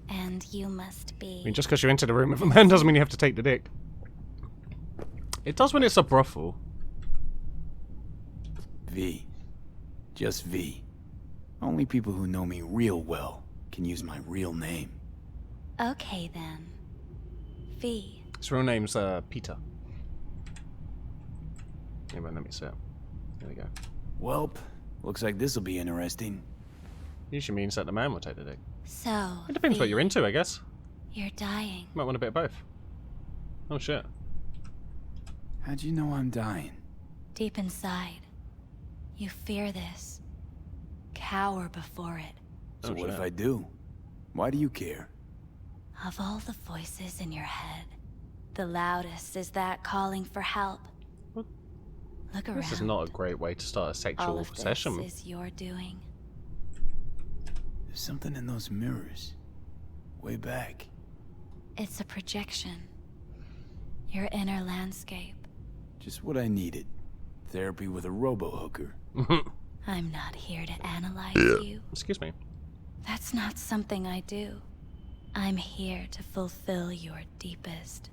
And you must be... I mean, just because you're into the room with a man doesn't mean you have to take the dick. It does when it's a brothel. V. Just V. Only people who know me real well can use my real name. Okay then. V. His real name's Peter. Anyway, let me see it. There we go. Welp, looks like this'll be interesting. Usually means that the man will take the dick. So, It depends what V, you're into, I guess. You're dying. Might want a bit of both. Oh shit. How'd you know I'm dying? Deep inside, you fear this. Cower before it. So what if I do? Why do you care? Of all the voices in your head, the loudest is that calling for help. Look around. This is not a great way to start a All sexual of session. this is your doing. There's something in those mirrors. Way back. It's a projection. Your inner landscape. Just what I needed. Therapy with a robo-hooker. I'm not here to analyze you. Excuse me. That's not something I do. I'm here to fulfill your deepest,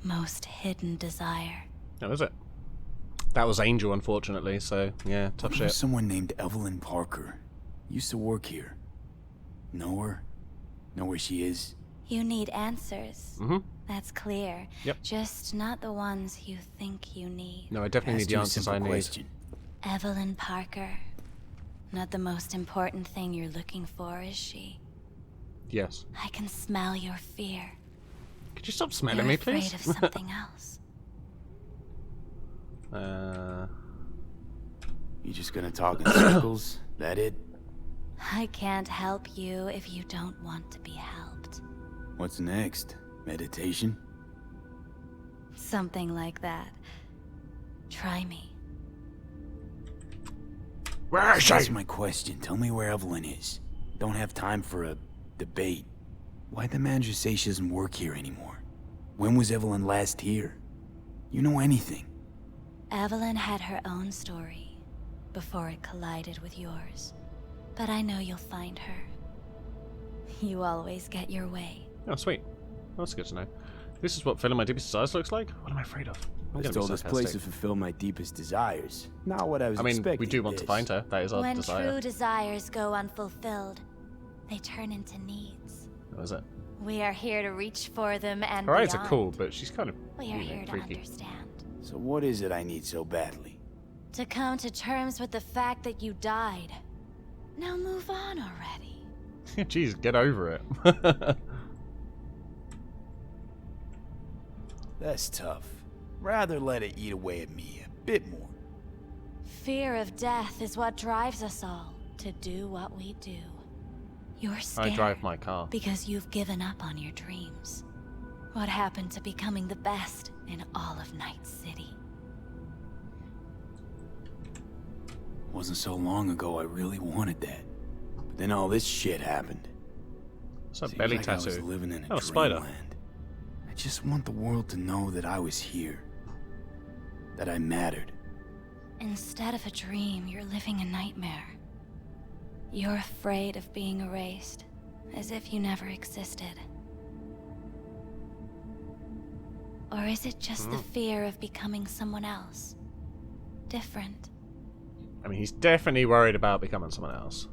most hidden desire. Oh, is it? That was Angel, unfortunately, so yeah, tough What about shit. someone named Evelyn Parker. Used to work here. Know her? Know where she is? You need answers. Mm-hmm. That's clear. Yep. Just not the ones you think you need. No, I definitely need the answers I need. Evelyn Parker. Not the most important thing you're looking for, is she? Yes. I can smell your fear. Could you stop smelling You're me, afraid please? of something else. You just gonna talk in circles? That it? I can't help you if you don't want to be helped. What's next? Meditation? Something like that. Try me. Where is she? That's my question. Tell me where Evelyn is. Don't have time for a debate. Why'd the manager say she doesn't work here anymore? When was Evelyn last here? You know anything? Evelyn had her own story before it collided with yours. But I know you'll find her. You always get your way. Oh, sweet. That's good to know. This is what filling my deepest desires looks like? What am I afraid of? I'm I gonna stole be this place to sarcastic. fulfill my deepest desires. Not what I was I mean, expecting. we do want to find her. That is our When desire. true desires go unfulfilled, they turn into needs. What is it? We are here to reach for them and Her eyes beyond. are cool, but she's kind of We are here to freaky. understand. So what is it I need so badly? To come to terms with the fact that you died. Now move on already. Jeez, get over it. That's tough. Rather let it eat away at me a bit more. Fear of death is what drives us all to do what we do. You're scared I drive my car. because you've given up on your dreams. What happened to becoming the best in all of Night City? Wasn't so long ago I really wanted that. But then all this shit happened. What's that Seems belly like I was tattoo? living in a Oh, a spider. dreamland. I just want the world to know that I was here. That I mattered. Instead of a dream, you're living a nightmare. You're afraid of being erased, as if you never existed. Or is it just the fear of becoming someone else? Different. I mean, he's definitely worried about becoming someone else.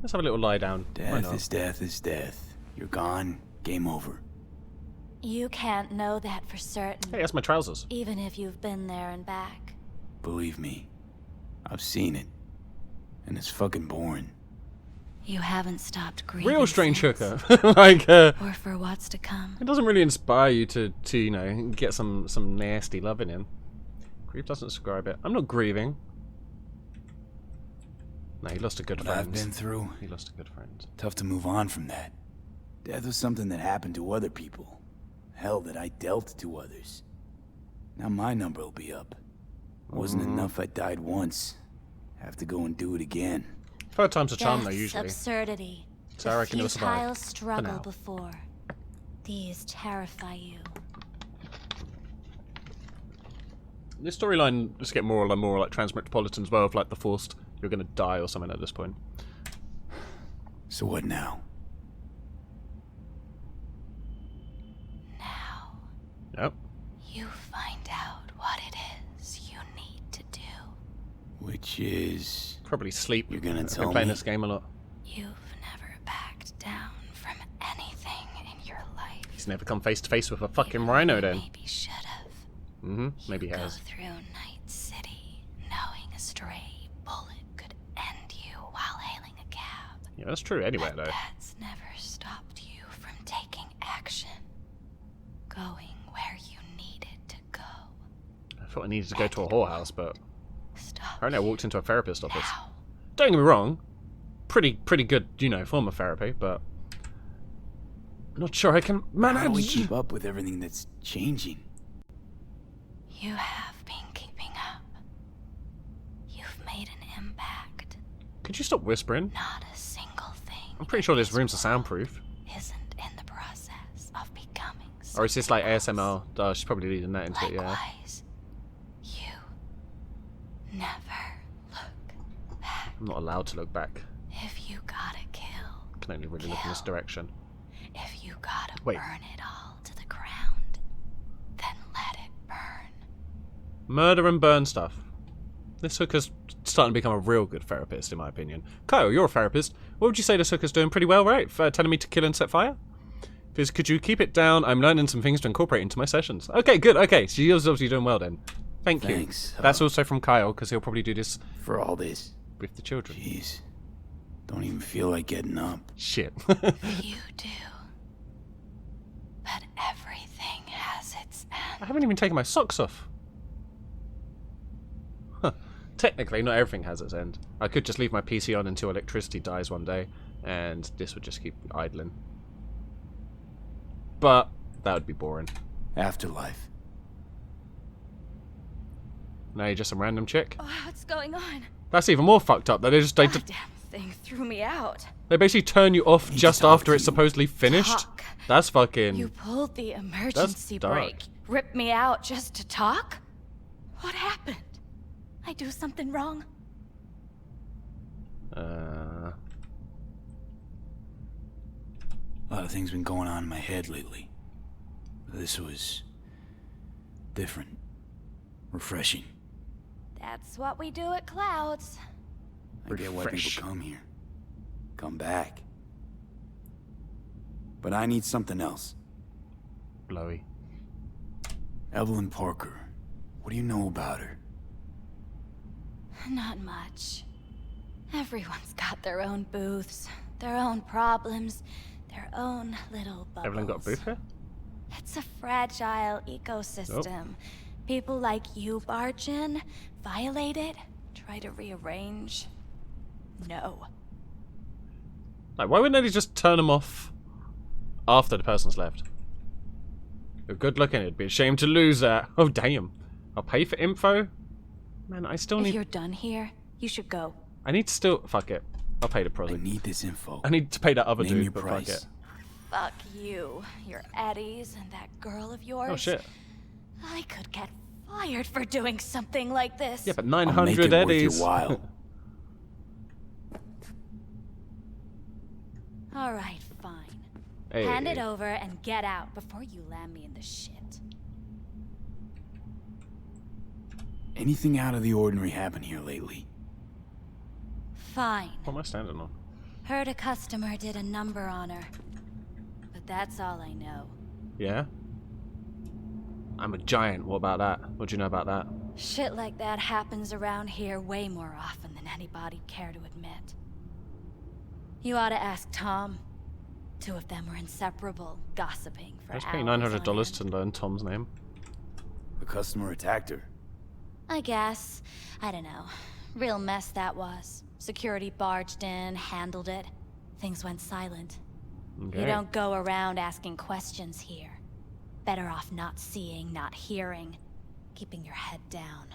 Let's have a little lie down. Why Death not? is death is death. You're gone, game over. You can't know that for certain. Hey, that's my trousers. Even if you've been there and back. Believe me, I've seen it. And it's fucking boring. You haven't stopped grieving. Real strange since. hooker. Like, Or for what's to come. it doesn't really inspire you to you know, get some nasty loving in. Grief doesn't describe it. I'm not grieving. No, he lost a good What friend. I've been through, He lost a good friend. tough to move on from that. Death was something that happened to other people. Hell, that I dealt to others. Now my number will be up. Wasn't enough I died once. Have to go and do it again. Third time's a charm, though, Death's usually. absurdity. So I reckon the he'll survive. futile For struggle now. before. These terrify you. This storyline just get more and more like Transmetropolitan as well, of like the forced, you're gonna die or something at this point. So what now? Now, Yep. you find out what it is you need to do. Which is... Probably sleep. You're gonna I've tell been playing me? this game a lot. You've never backed down from anything in your life. He's never come face to face with a fucking rhino then. Maybe should have. Maybe he Go has. through Night City, knowing a stray bullet could end you while hailing a cab. Yeah, that's true anyway, though. That's never stopped you from taking action. Going where you needed to go. I thought I needed to go to a whorehouse, but apparently I walked into a therapist office. Don't get me wrong, pretty good, you know, form of therapy, but I'm not sure I can How do we manage. keep up with everything that's changing? You have been keeping up. You've made an impact. Could you stop whispering? Not a single thing I'm pretty sure this room's are soundproof. isn't in the process of becoming. Or is this like ASMR? Oh, she's probably leading that into it, yeah. Likewise, you never look back. I'm not allowed to look back. If you gotta kill, I can only really look in this direction. if you gotta Wait. burn it all to the ground, then let it burn. Murder and burn stuff. This hooker's starting to become a real good therapist, in my opinion. Kyle, you're a therapist. What would you say this hooker's doing pretty well, right? For telling me to kill and set fire? Fizz, could you keep it down? I'm learning some things to incorporate into my sessions. Okay, good. Okay, so you're obviously doing well then. Thank you. Thanks. That's also from Kyle, because he'll probably do this For all this. with the children. Jeez. Don't even feel like getting up. Shit. You do. But everything has its end. I haven't even taken my socks off. Huh. Technically, not everything has its end. I could just leave my PC on until electricity dies one day, and this would just keep idling. But that would be boring. Afterlife. Now you're just some random chick? Oh, what's going on? That's even more fucked up. That they just Damn thing threw me out. they basically turn you off just after it's supposedly finished. Talk. That's fucking. You pulled the emergency dark. brake. Ripped me out just to talk? What happened? I do something wrong? A lot of things been going on in my head lately. This was different. Refreshing. That's what we do at Clouds. I get why people come here. Come back. But I need something else. Blowy. Evelyn Parker. What do you know about her? Not much. Everyone's got their own booths, their own problems, their own little bubbles. Evelyn got a booth here? It's a fragile ecosystem. People like you barge in, violate it, try to rearrange. No. Like, why wouldn't they just turn them off after the person's left? You're good looking, it'd be a shame to lose that. Oh, damn. I'll pay for info? Man, I still need... If you're done here, you should go. I need to still... Fuck it. I'll pay the project. I need this info. I need to pay that other Name dude, your but price. fuck it. Fuck you, your Eddies, and that girl of yours. Oh, shit. I could get fired for doing something like this. Yeah, but I'll make 900 it worth eddies. your while. All right, fine. Hey. Hand it over and get out before you land me in the shit. Anything out of the ordinary happen here lately? Fine. What am I standing on? Heard a customer did a number on her. But that's all I know. Yeah? I'm a giant. What about that? What do you know about that? Shit like that happens around here way more often than anybody'd care to admit. You ought to ask Tom. Two of them were inseparable, gossiping for I hours just paid on $900 to learn Tom's name. A customer attacked her. I guess. I don't know. Real mess that was. Security barged in, handled it. Things went silent. Okay. You don't go around asking questions here. Better off not seeing, not hearing. Keeping your head down.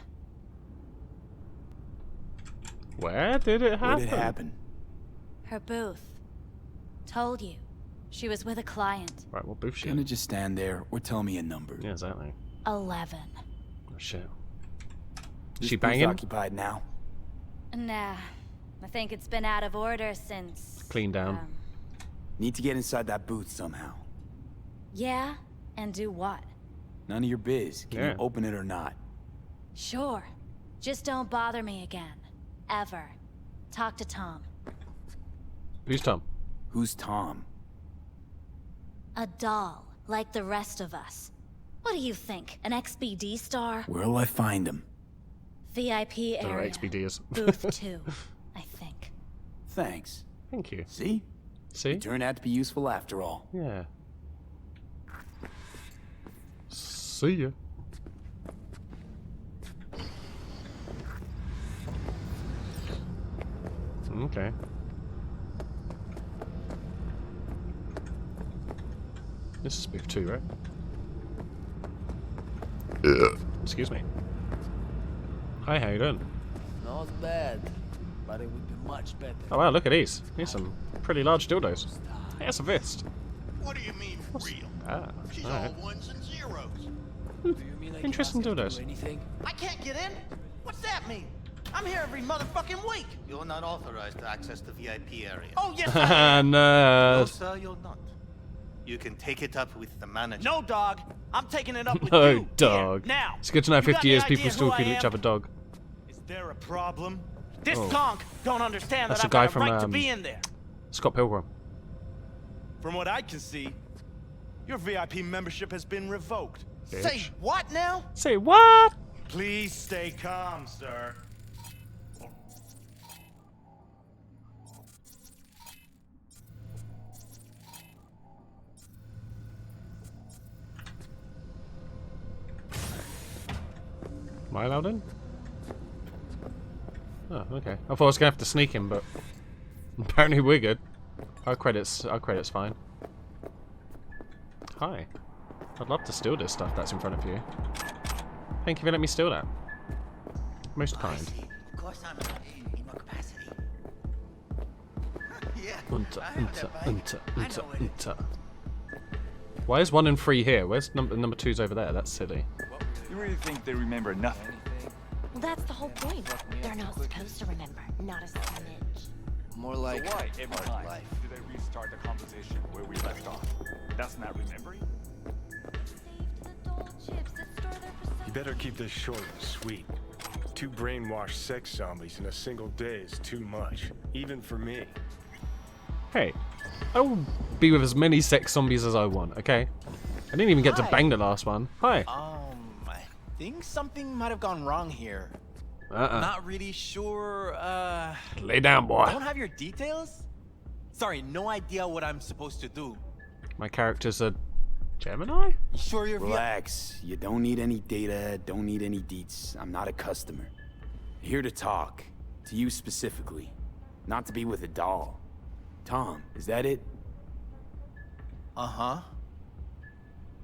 Where did it happen? Where did it happen? Her booth. Told you. She was with a client. Right, what booth she Gonna just stand there or tell me a number. Yeah, exactly. 11. Oh, shit. This She booth banging? occupied now? Nah. I think it's been out of order since... Clean down. Need to get inside that booth somehow. Yeah? And do what? None of your biz. Can Yeah. you open it or not? Sure. Just don't bother me again. Ever. Talk to Tom. Who's Tom? Who's Tom? A doll, like the rest of us. What do you think? An XBD star? Where'll I find him? VIP There are area. XBDs. Booth 2, I think. Thanks. Thank you. See? See? You turned out to be useful after all. Yeah. See ya. Okay. This is booth 2, right? Excuse me. Hi, how you doing? Not bad, but it would be much better. Oh wow, look at these. Here's some pretty large dildos. Hey, that's a vest. What do you mean, real? Ah, She's alright. all ones and zeros. Interesting dildos. I can't get in? What's that mean? I'm here every motherfucking week. You're not authorized to access the VIP area. Oh, yes, I am. Nerd. No, sir, you're not. You can take it up with the manager. No, dog. I'm taking it up with No, you. dog. Here, now. It's good to know You 50 got any years idea people who still I call each am? other dog. Is there a problem? This Oh. conk don't understand That's that a guy I've got a from, right to be in there. Scott Pilgrim. From what I can see, your VIP membership has been revoked. Say what now? Say what? Please stay calm, sir. Am I allowed in? Oh, okay. I thought I was gonna have to sneak him, but apparently we're good. Our credit's fine. Hi. I'd love to steal this stuff that's in front of you. Thank you for letting me steal that. Most kind. Of course I'm in my capacity. Yeah. Why is 1 and 3 here? Where's number 2's over there? That's silly. You really think they remember nothing? Well, that's the whole point. They're not supposed to remember, not a smidge. More like so why every time do they restart the conversation where we left off? That's not remembering? You better keep this short and sweet. 2 brainwashed sex zombies in a single day is too much, even for me. Hey, I will be with as many sex zombies as I want, okay? I didn't even get to bang the last one. Hi. I think something might have gone wrong here. Not really sure, Lay down, boy. Don't have your details? Sorry, no idea what I'm supposed to do. My character's a Gemini? You sure you're Relax. You don't need any data, don't need any deets. I'm not a customer. Here to talk. To you specifically. Not to be with a doll. Tom, is that it? Uh-huh.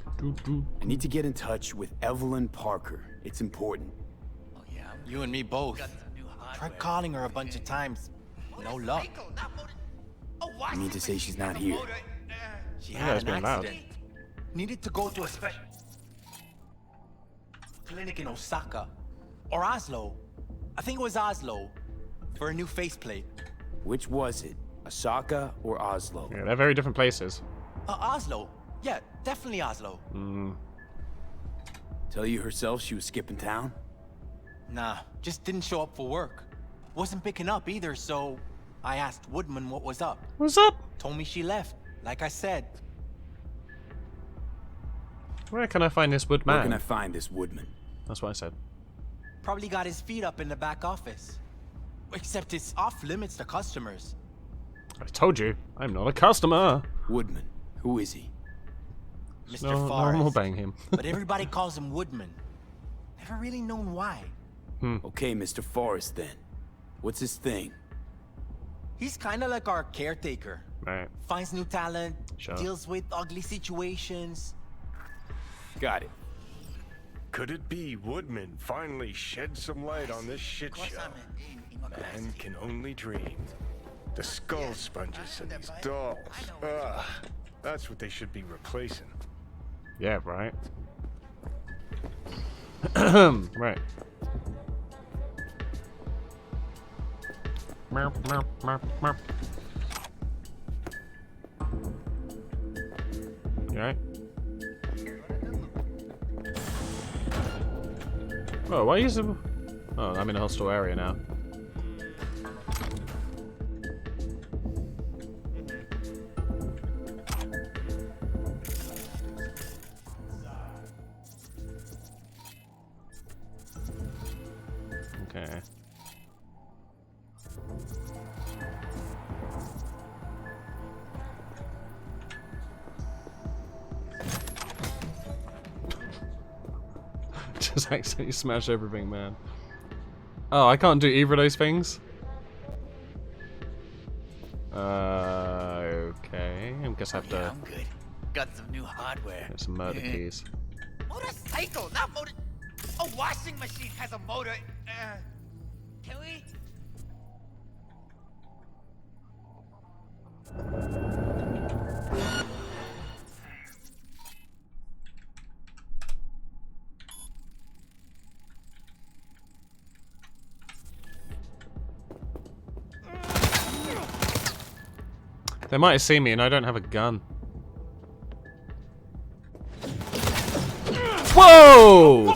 I need to get in touch with Evelyn Parker. It's important. Oh, yeah, you and me both. Tried calling her a bunch of times. No luck. You mean to say she's not here? She had an accident. Needed to go to a special clinic in Osaka. Or Oslo. I think it was Oslo. For a new faceplate. Which was it? Osaka or Oslo? Yeah, they're very different places. Oslo. Yeah, definitely Oslo. Tell you herself she was skipping town? Nah, just didn't show up for work. Wasn't picking up either, so I asked Woodman what was up. What's up? Told me she left, like I said. Where can I find this Woodman? Where can I find this Woodman? That's what I said. Probably got his feet up in the back office. Except it's off limits to customers. I told you, I'm not a customer. Woodman, who is he? Mr. No, Forrest. no more bang him. But everybody calls him Woodman. Never really known why. Okay, Mr. Forrest then. What's his thing? He's kind of like our caretaker. Right. Finds new talent, Sure. deals with ugly situations. Got it. Could it be Woodman finally shed some light on this shit show? Man can only dream. The skull sponges and these dolls. Ugh, that's what they should be replacing. Yeah, right. Right. Meow, meow, meow, meow. You alright? Oh, why is it? Oh, I'm in a hostile area now. Okay. Just accidentally smash everything, man. Oh, I can't do either of those things? Okay. I guess I have to... I'm good. Got some new hardware. Get some murder keys. Motorcycle, not motor. A washing machine has a motor. Can we? They might have seen me and I don't have a gun. Whoa!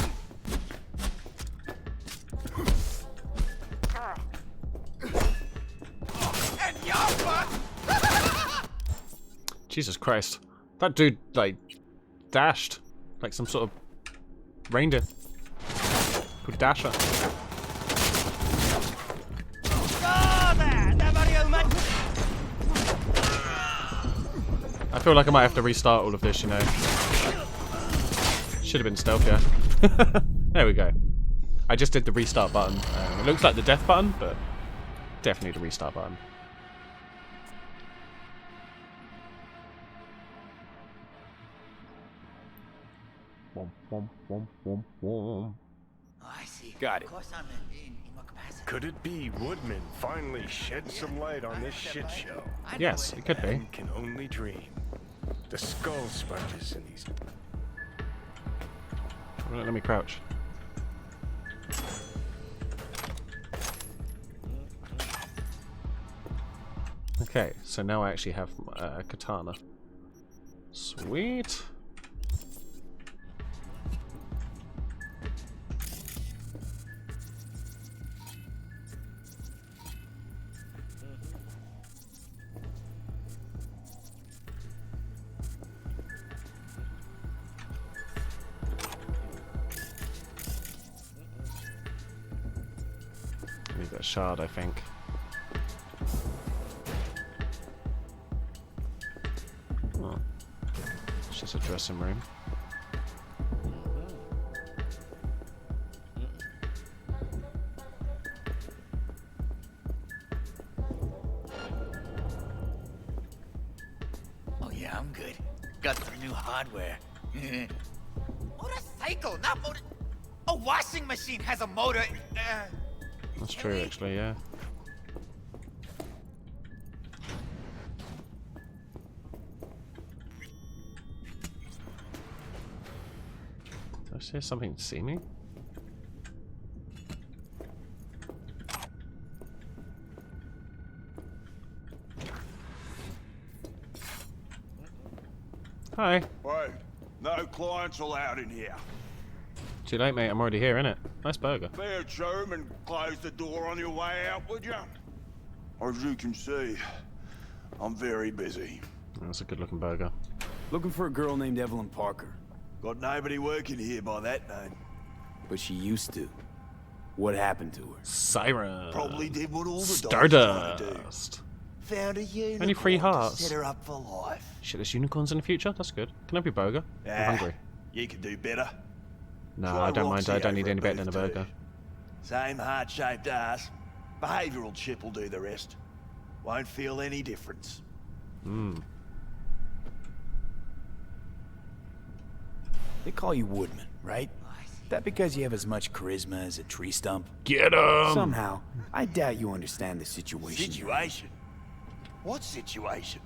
Jesus Christ. That dude, like, dashed. Like some sort of reindeer. Called Dasher. I feel like I might have to restart all of this, you know. Should have been stealthier. There we go. I just did the restart button. It looks like the death button, but definitely the restart button. I see. Got it. Of course I'm in what capacity? Could it be Woodman finally shed some light on this shit show? Yes, it could be. Man can only dream. The skull sponges in these. Let me crouch. Okay, so now I actually have a katana. Sweet. Need that shard, I think. Oh. It's just a dressing room. Oh yeah, I'm good. Got some new hardware. Motorcycle, not motor. A washing machine has a motor. That's true, actually, yeah. Did I say something to see me? Hi. Wait, no clients allowed in here. Too late, mate. I'm already here, innit? Nice burger. Fair room and close the door on your way out, would you? As you can see, I'm very busy. That's a good-looking burger. Looking for a girl named Evelyn Parker. Got nobody working here by that name. But she used to. What happened to her? Siren. Probably did what all the dogs trying to do. Stardust. Found a unicorn Only 3 hearts. to set her up for life. Shit, there's unicorns in the future? That's good. Can I have your burger? I'm hungry. You could do better. No, Try I don't mind. Roxy I don't need over any at better than a booth burger. 2. Same heart-shaped ass. Behavioural chip will do the rest. Won't feel any difference. They call you Woodman, right? That because you have as much charisma as a tree stump? Get 'em! Somehow, I doubt you understand the situation. Situation? What situation?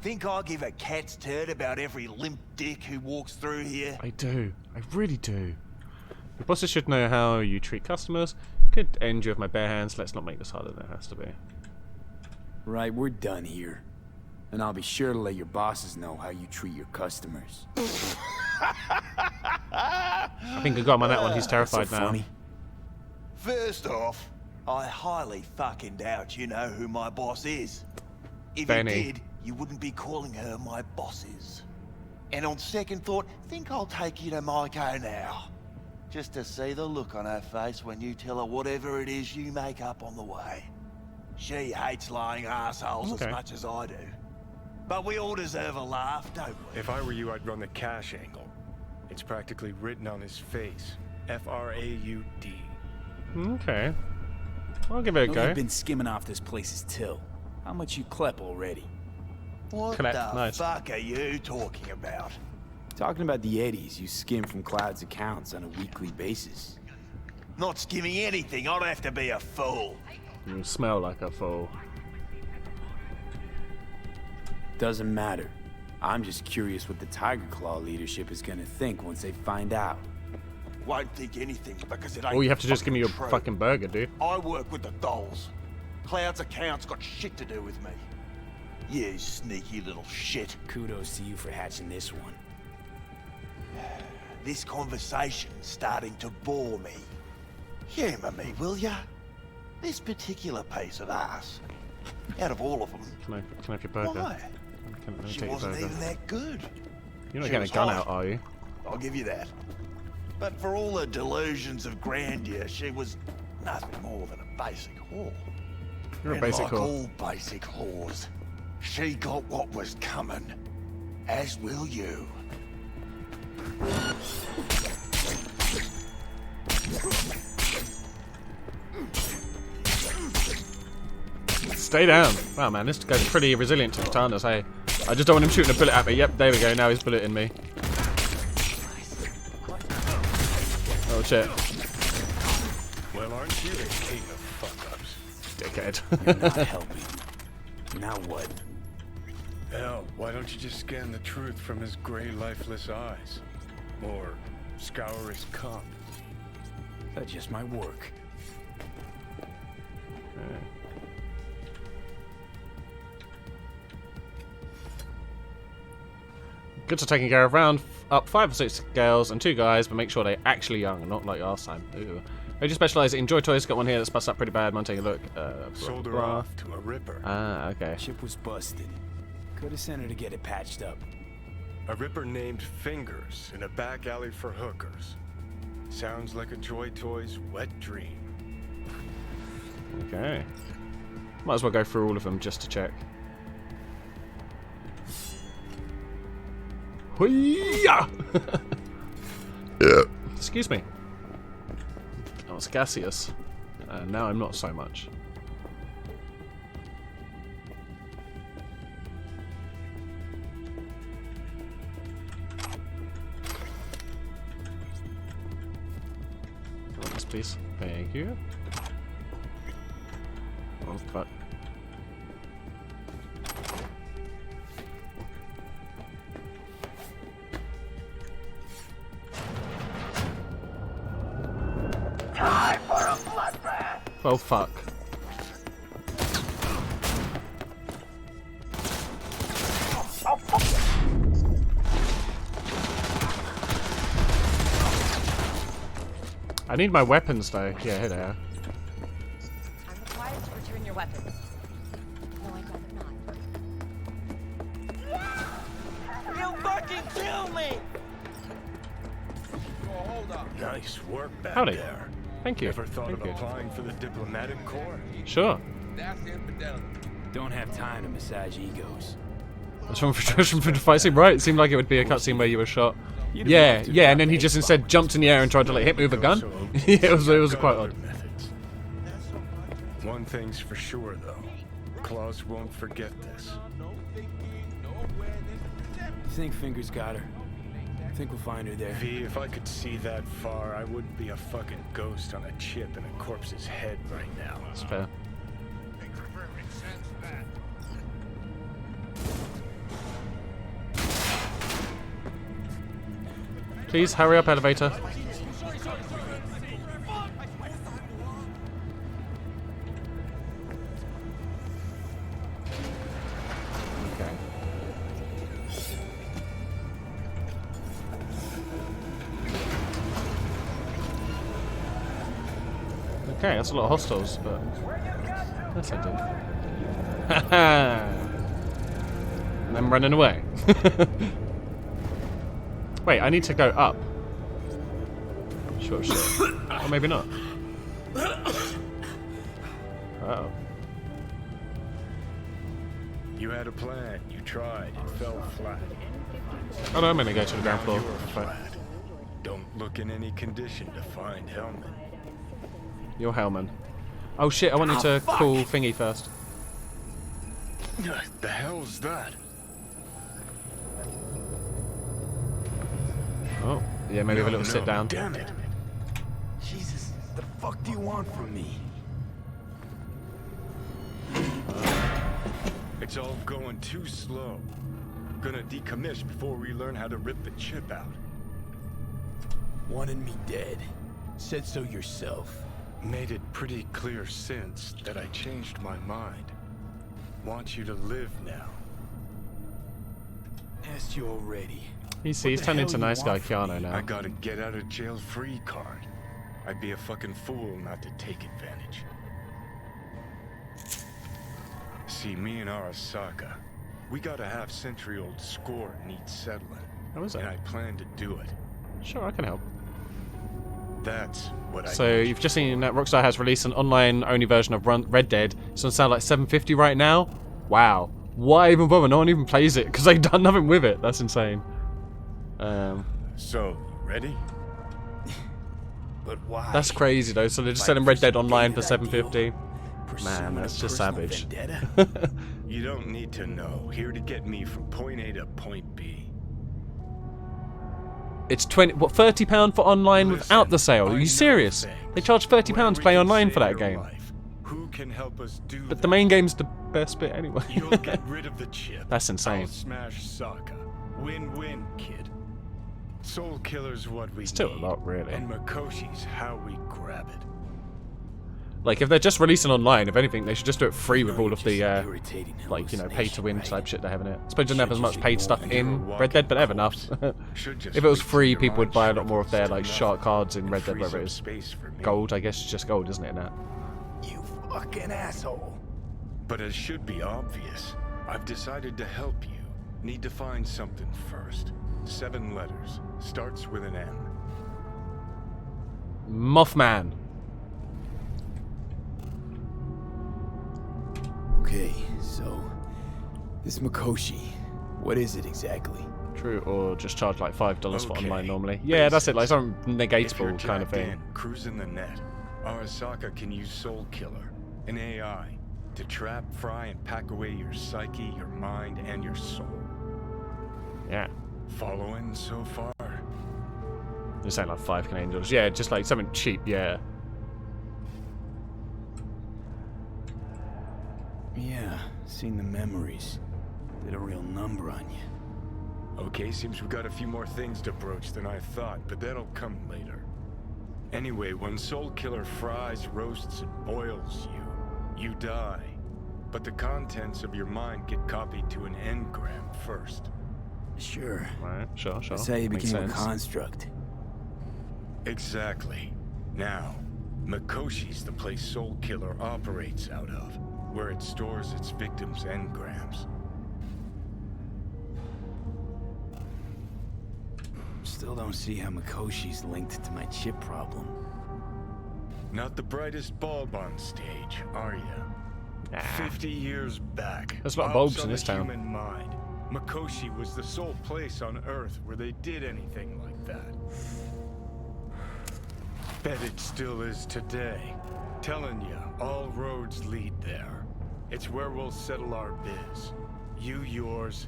Think I give a cat's turd about every limp dick who walks through here? I do. I really do. Your bosses should know how you treat customers. Could end you with my bare hands. Let's not make this harder than it has to be. Right, we're done here. And I'll be sure to let your bosses know how you treat your customers. I think I got him on that one. He's terrified so now. funny. First off, I highly fucking doubt you know who my boss is. If Benny. you did, you wouldn't be calling her my bosses. And on second thought, think I'll take you to Maiko now. Just to see the look on her face when you tell her whatever it is you make up on the way. She hates lying assholes Okay. as much as I do. But we all deserve a laugh, don't we? If I were you, I'd run the cash angle. It's practically written on his face. F-R-A-U-D. Okay. I'll give it a go. You've been skimming off this place's till. How much you clep already? What Collect, the nice. fuck are you talking about? Talking about the eddies you skim from Cloud's accounts on a weekly basis. Not skimming anything, I'd have to be a fool. You smell like a fool. Doesn't matter. I'm just curious what the Tiger Claw leadership is gonna think once they find out. Won't think anything because it ain't All you have to do is give me your true. fucking burger, dude. I work with the dolls. Cloud's accounts got shit to do with me. You sneaky little shit. Kudos to you for hatching this one. This conversation's starting to bore me. Humour me, will ya? This particular piece of ass, out of all of them, Can I have your burger? why? Can I She take your wasn't burger? even that good. You're not She getting a was gun hot. out, are you? I'll give you that. But for all the delusions of grandeur, she was nothing more than a basic whore. You're a And basic like whore. all basic whores, she got what was coming. As will you. Stay down. Wow, man, this guy's pretty resilient to katanas, hey. I just don't want him shooting a bullet at me. Yep, there we go. Now he's bulleting me. Oh, shit. Well, aren't you the king of fuck-ups? Dickhead. You're not helping. Now what? Hell, why don't you just scan the truth from his gray, lifeless eyes? Or scour his cup? That just might work. Good to taking care of round up 5 or 6 girls and 2 guys, but make sure they're actually young and not like last time. Ooh. They just specialise in Joy Toys. Got one here that's busted up pretty bad. Mind taking a look. Sold her off to a ripper. Ah, okay. Chip was busted. Could have sent her to get it patched up. A ripper named Fingers in a back alley for hookers. Sounds like a Joy Toys wet dream. Okay. Might as well go through all of them just to check. Hoo-yah! Excuse me. I was gaseous. Now I'm not so much. This please. Thank you. Oh fuck. Time for a bloodbath. Oh fuck. I need my weapons though. Yeah, here they are. I'm required to return your weapons. No, I'd rather not. You fucking kill me! Nice work back Howdy. there. Thank you. Ever thought Thank of you. applying for the diplomatic corps? Sure. That's infidelity. Don't have time to massage egos. That's from the fight scene, right? It seemed like it would be a cutscene where you were shot. Yeah, yeah, and then he just instead jumped in the air and tried to like hit me with a gun. Yeah, it was quite odd. One thing's for sure though. Claus won't forget this. Think Fingers got her. Think we'll find her there. V, if I could see that far, I wouldn't be a fucking ghost on a chip in a corpse's head right now. That's fair. Please hurry up, elevator. Okay, that's a lot of hostiles, but yes, I did. Haha! And then running away. Wait, I need to go up. Sure, shit. Or maybe not. Uh-oh. You had a plan, you tried, it fell flat. Oh no, I'm gonna go to the ground floor. Now you're Right. flat. Don't look in any condition to find Hellman. You're Hellman. Oh shit, I wanted to call Thingy first. The hell's that? Oh, yeah, maybe have a little sit down. Damn it. Jesus, the fuck do you want from me? It's all going too slow. Gonna decommission before we learn how to rip the chip out. Wanted me dead. Said so yourself. Made it pretty clear since that I changed my mind. Want you to live now. Asked you already. He's turned into nice guy Keanu now. I got a get out of jail free card. I'd be a fucking fool not to take advantage. See, me and Arasaka, we got a half-century-old score that needs settling. How is that? And I plan to do it. Sure, I can help. That's what I So you've just seen that Rockstar has released an online-only version of Red Dead. It's gonna sound like $7.50 right now. Wow. Why even bother? No one even plays it because they've done nothing with it. That's insane. So, ready? But why? That's crazy though. So they're just selling Red Dead Online for $7.50. Man, that's just savage. You don't need to know. Here to get me from point A to point B. It's £30 for online without the sale. Are you serious? They charge £30 to play online for that game. Who can help us do But the main game's the best bit anyway. You'll get rid of the chip. That's insane. I'll smash Sokka. Win-win, kid. Soul Killer's what we Still need, a lot, really. And Makoshi's how we grab it. Like, if they're just releasing online, if anything, they should just do it free with all of the, like, you know, pay-to-win type shit they have in it. I suppose it doesn't have as much paid stuff in Red Dead, but they have enough. If it was free, people would buy a lot more of their, like, shark cards in Red Dead, whatever it is. Gold, I guess, it's just gold, isn't it, Nat? You fucking asshole. But it should be obvious. I've decided to help you. Need to find something first. 7 letters. Starts with an M. Mothman. Okay, so this Makoshi, what is it exactly? True, or just charge like $5 for online normally. Yeah, that's it, like some negatable kind of thing. Cruising the net. Arasaka can use Soul Killer, an AI, to trap, fry, and pack away your psyche, your mind, and your soul. Yeah. Following so far? You're saying like $5 Canadian. Yeah, just like something cheap, yeah. Yeah, seen the memories. Did a real number on you. Okay, seems we got a few more things to broach than I thought, but that'll come later. Anyway, when Soul Killer fries, roasts, and boils you, you die. But the contents of your mind get copied to an engram first. Sure. Right, sure. That's how you became a construct. Exactly. Now, Makoshi's the place Soul Killer operates out of, where it stores its victims' engrams. Still don't see how Makoshi's linked to my chip problem. Not the brightest bulb on stage, are you? 50 years back, there's a lot of bulbs in this on the town. Human mind, Makoshi was the sole place on Earth where they did anything like that. Bet it still is today. Telling you, all roads lead there. It's where we'll settle our biz. You yours,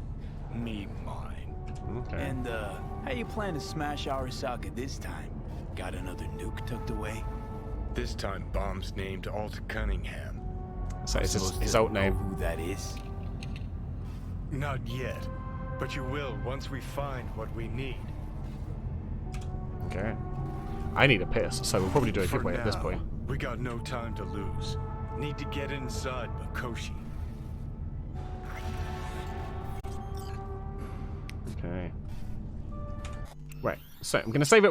me mine. Okay. And, how you plan to smash Arasaka this time? Got another nuke tucked away? This time, bomb's named Alt Cunningham. So it's his alt name. Who that is? Not yet, but you will once we find what we need. Okay. I need a piss, so we'll probably do a For giveaway at this now, point. We got no time to lose. Need to get inside Makoshi. Okay. Right, so I'm going to save it.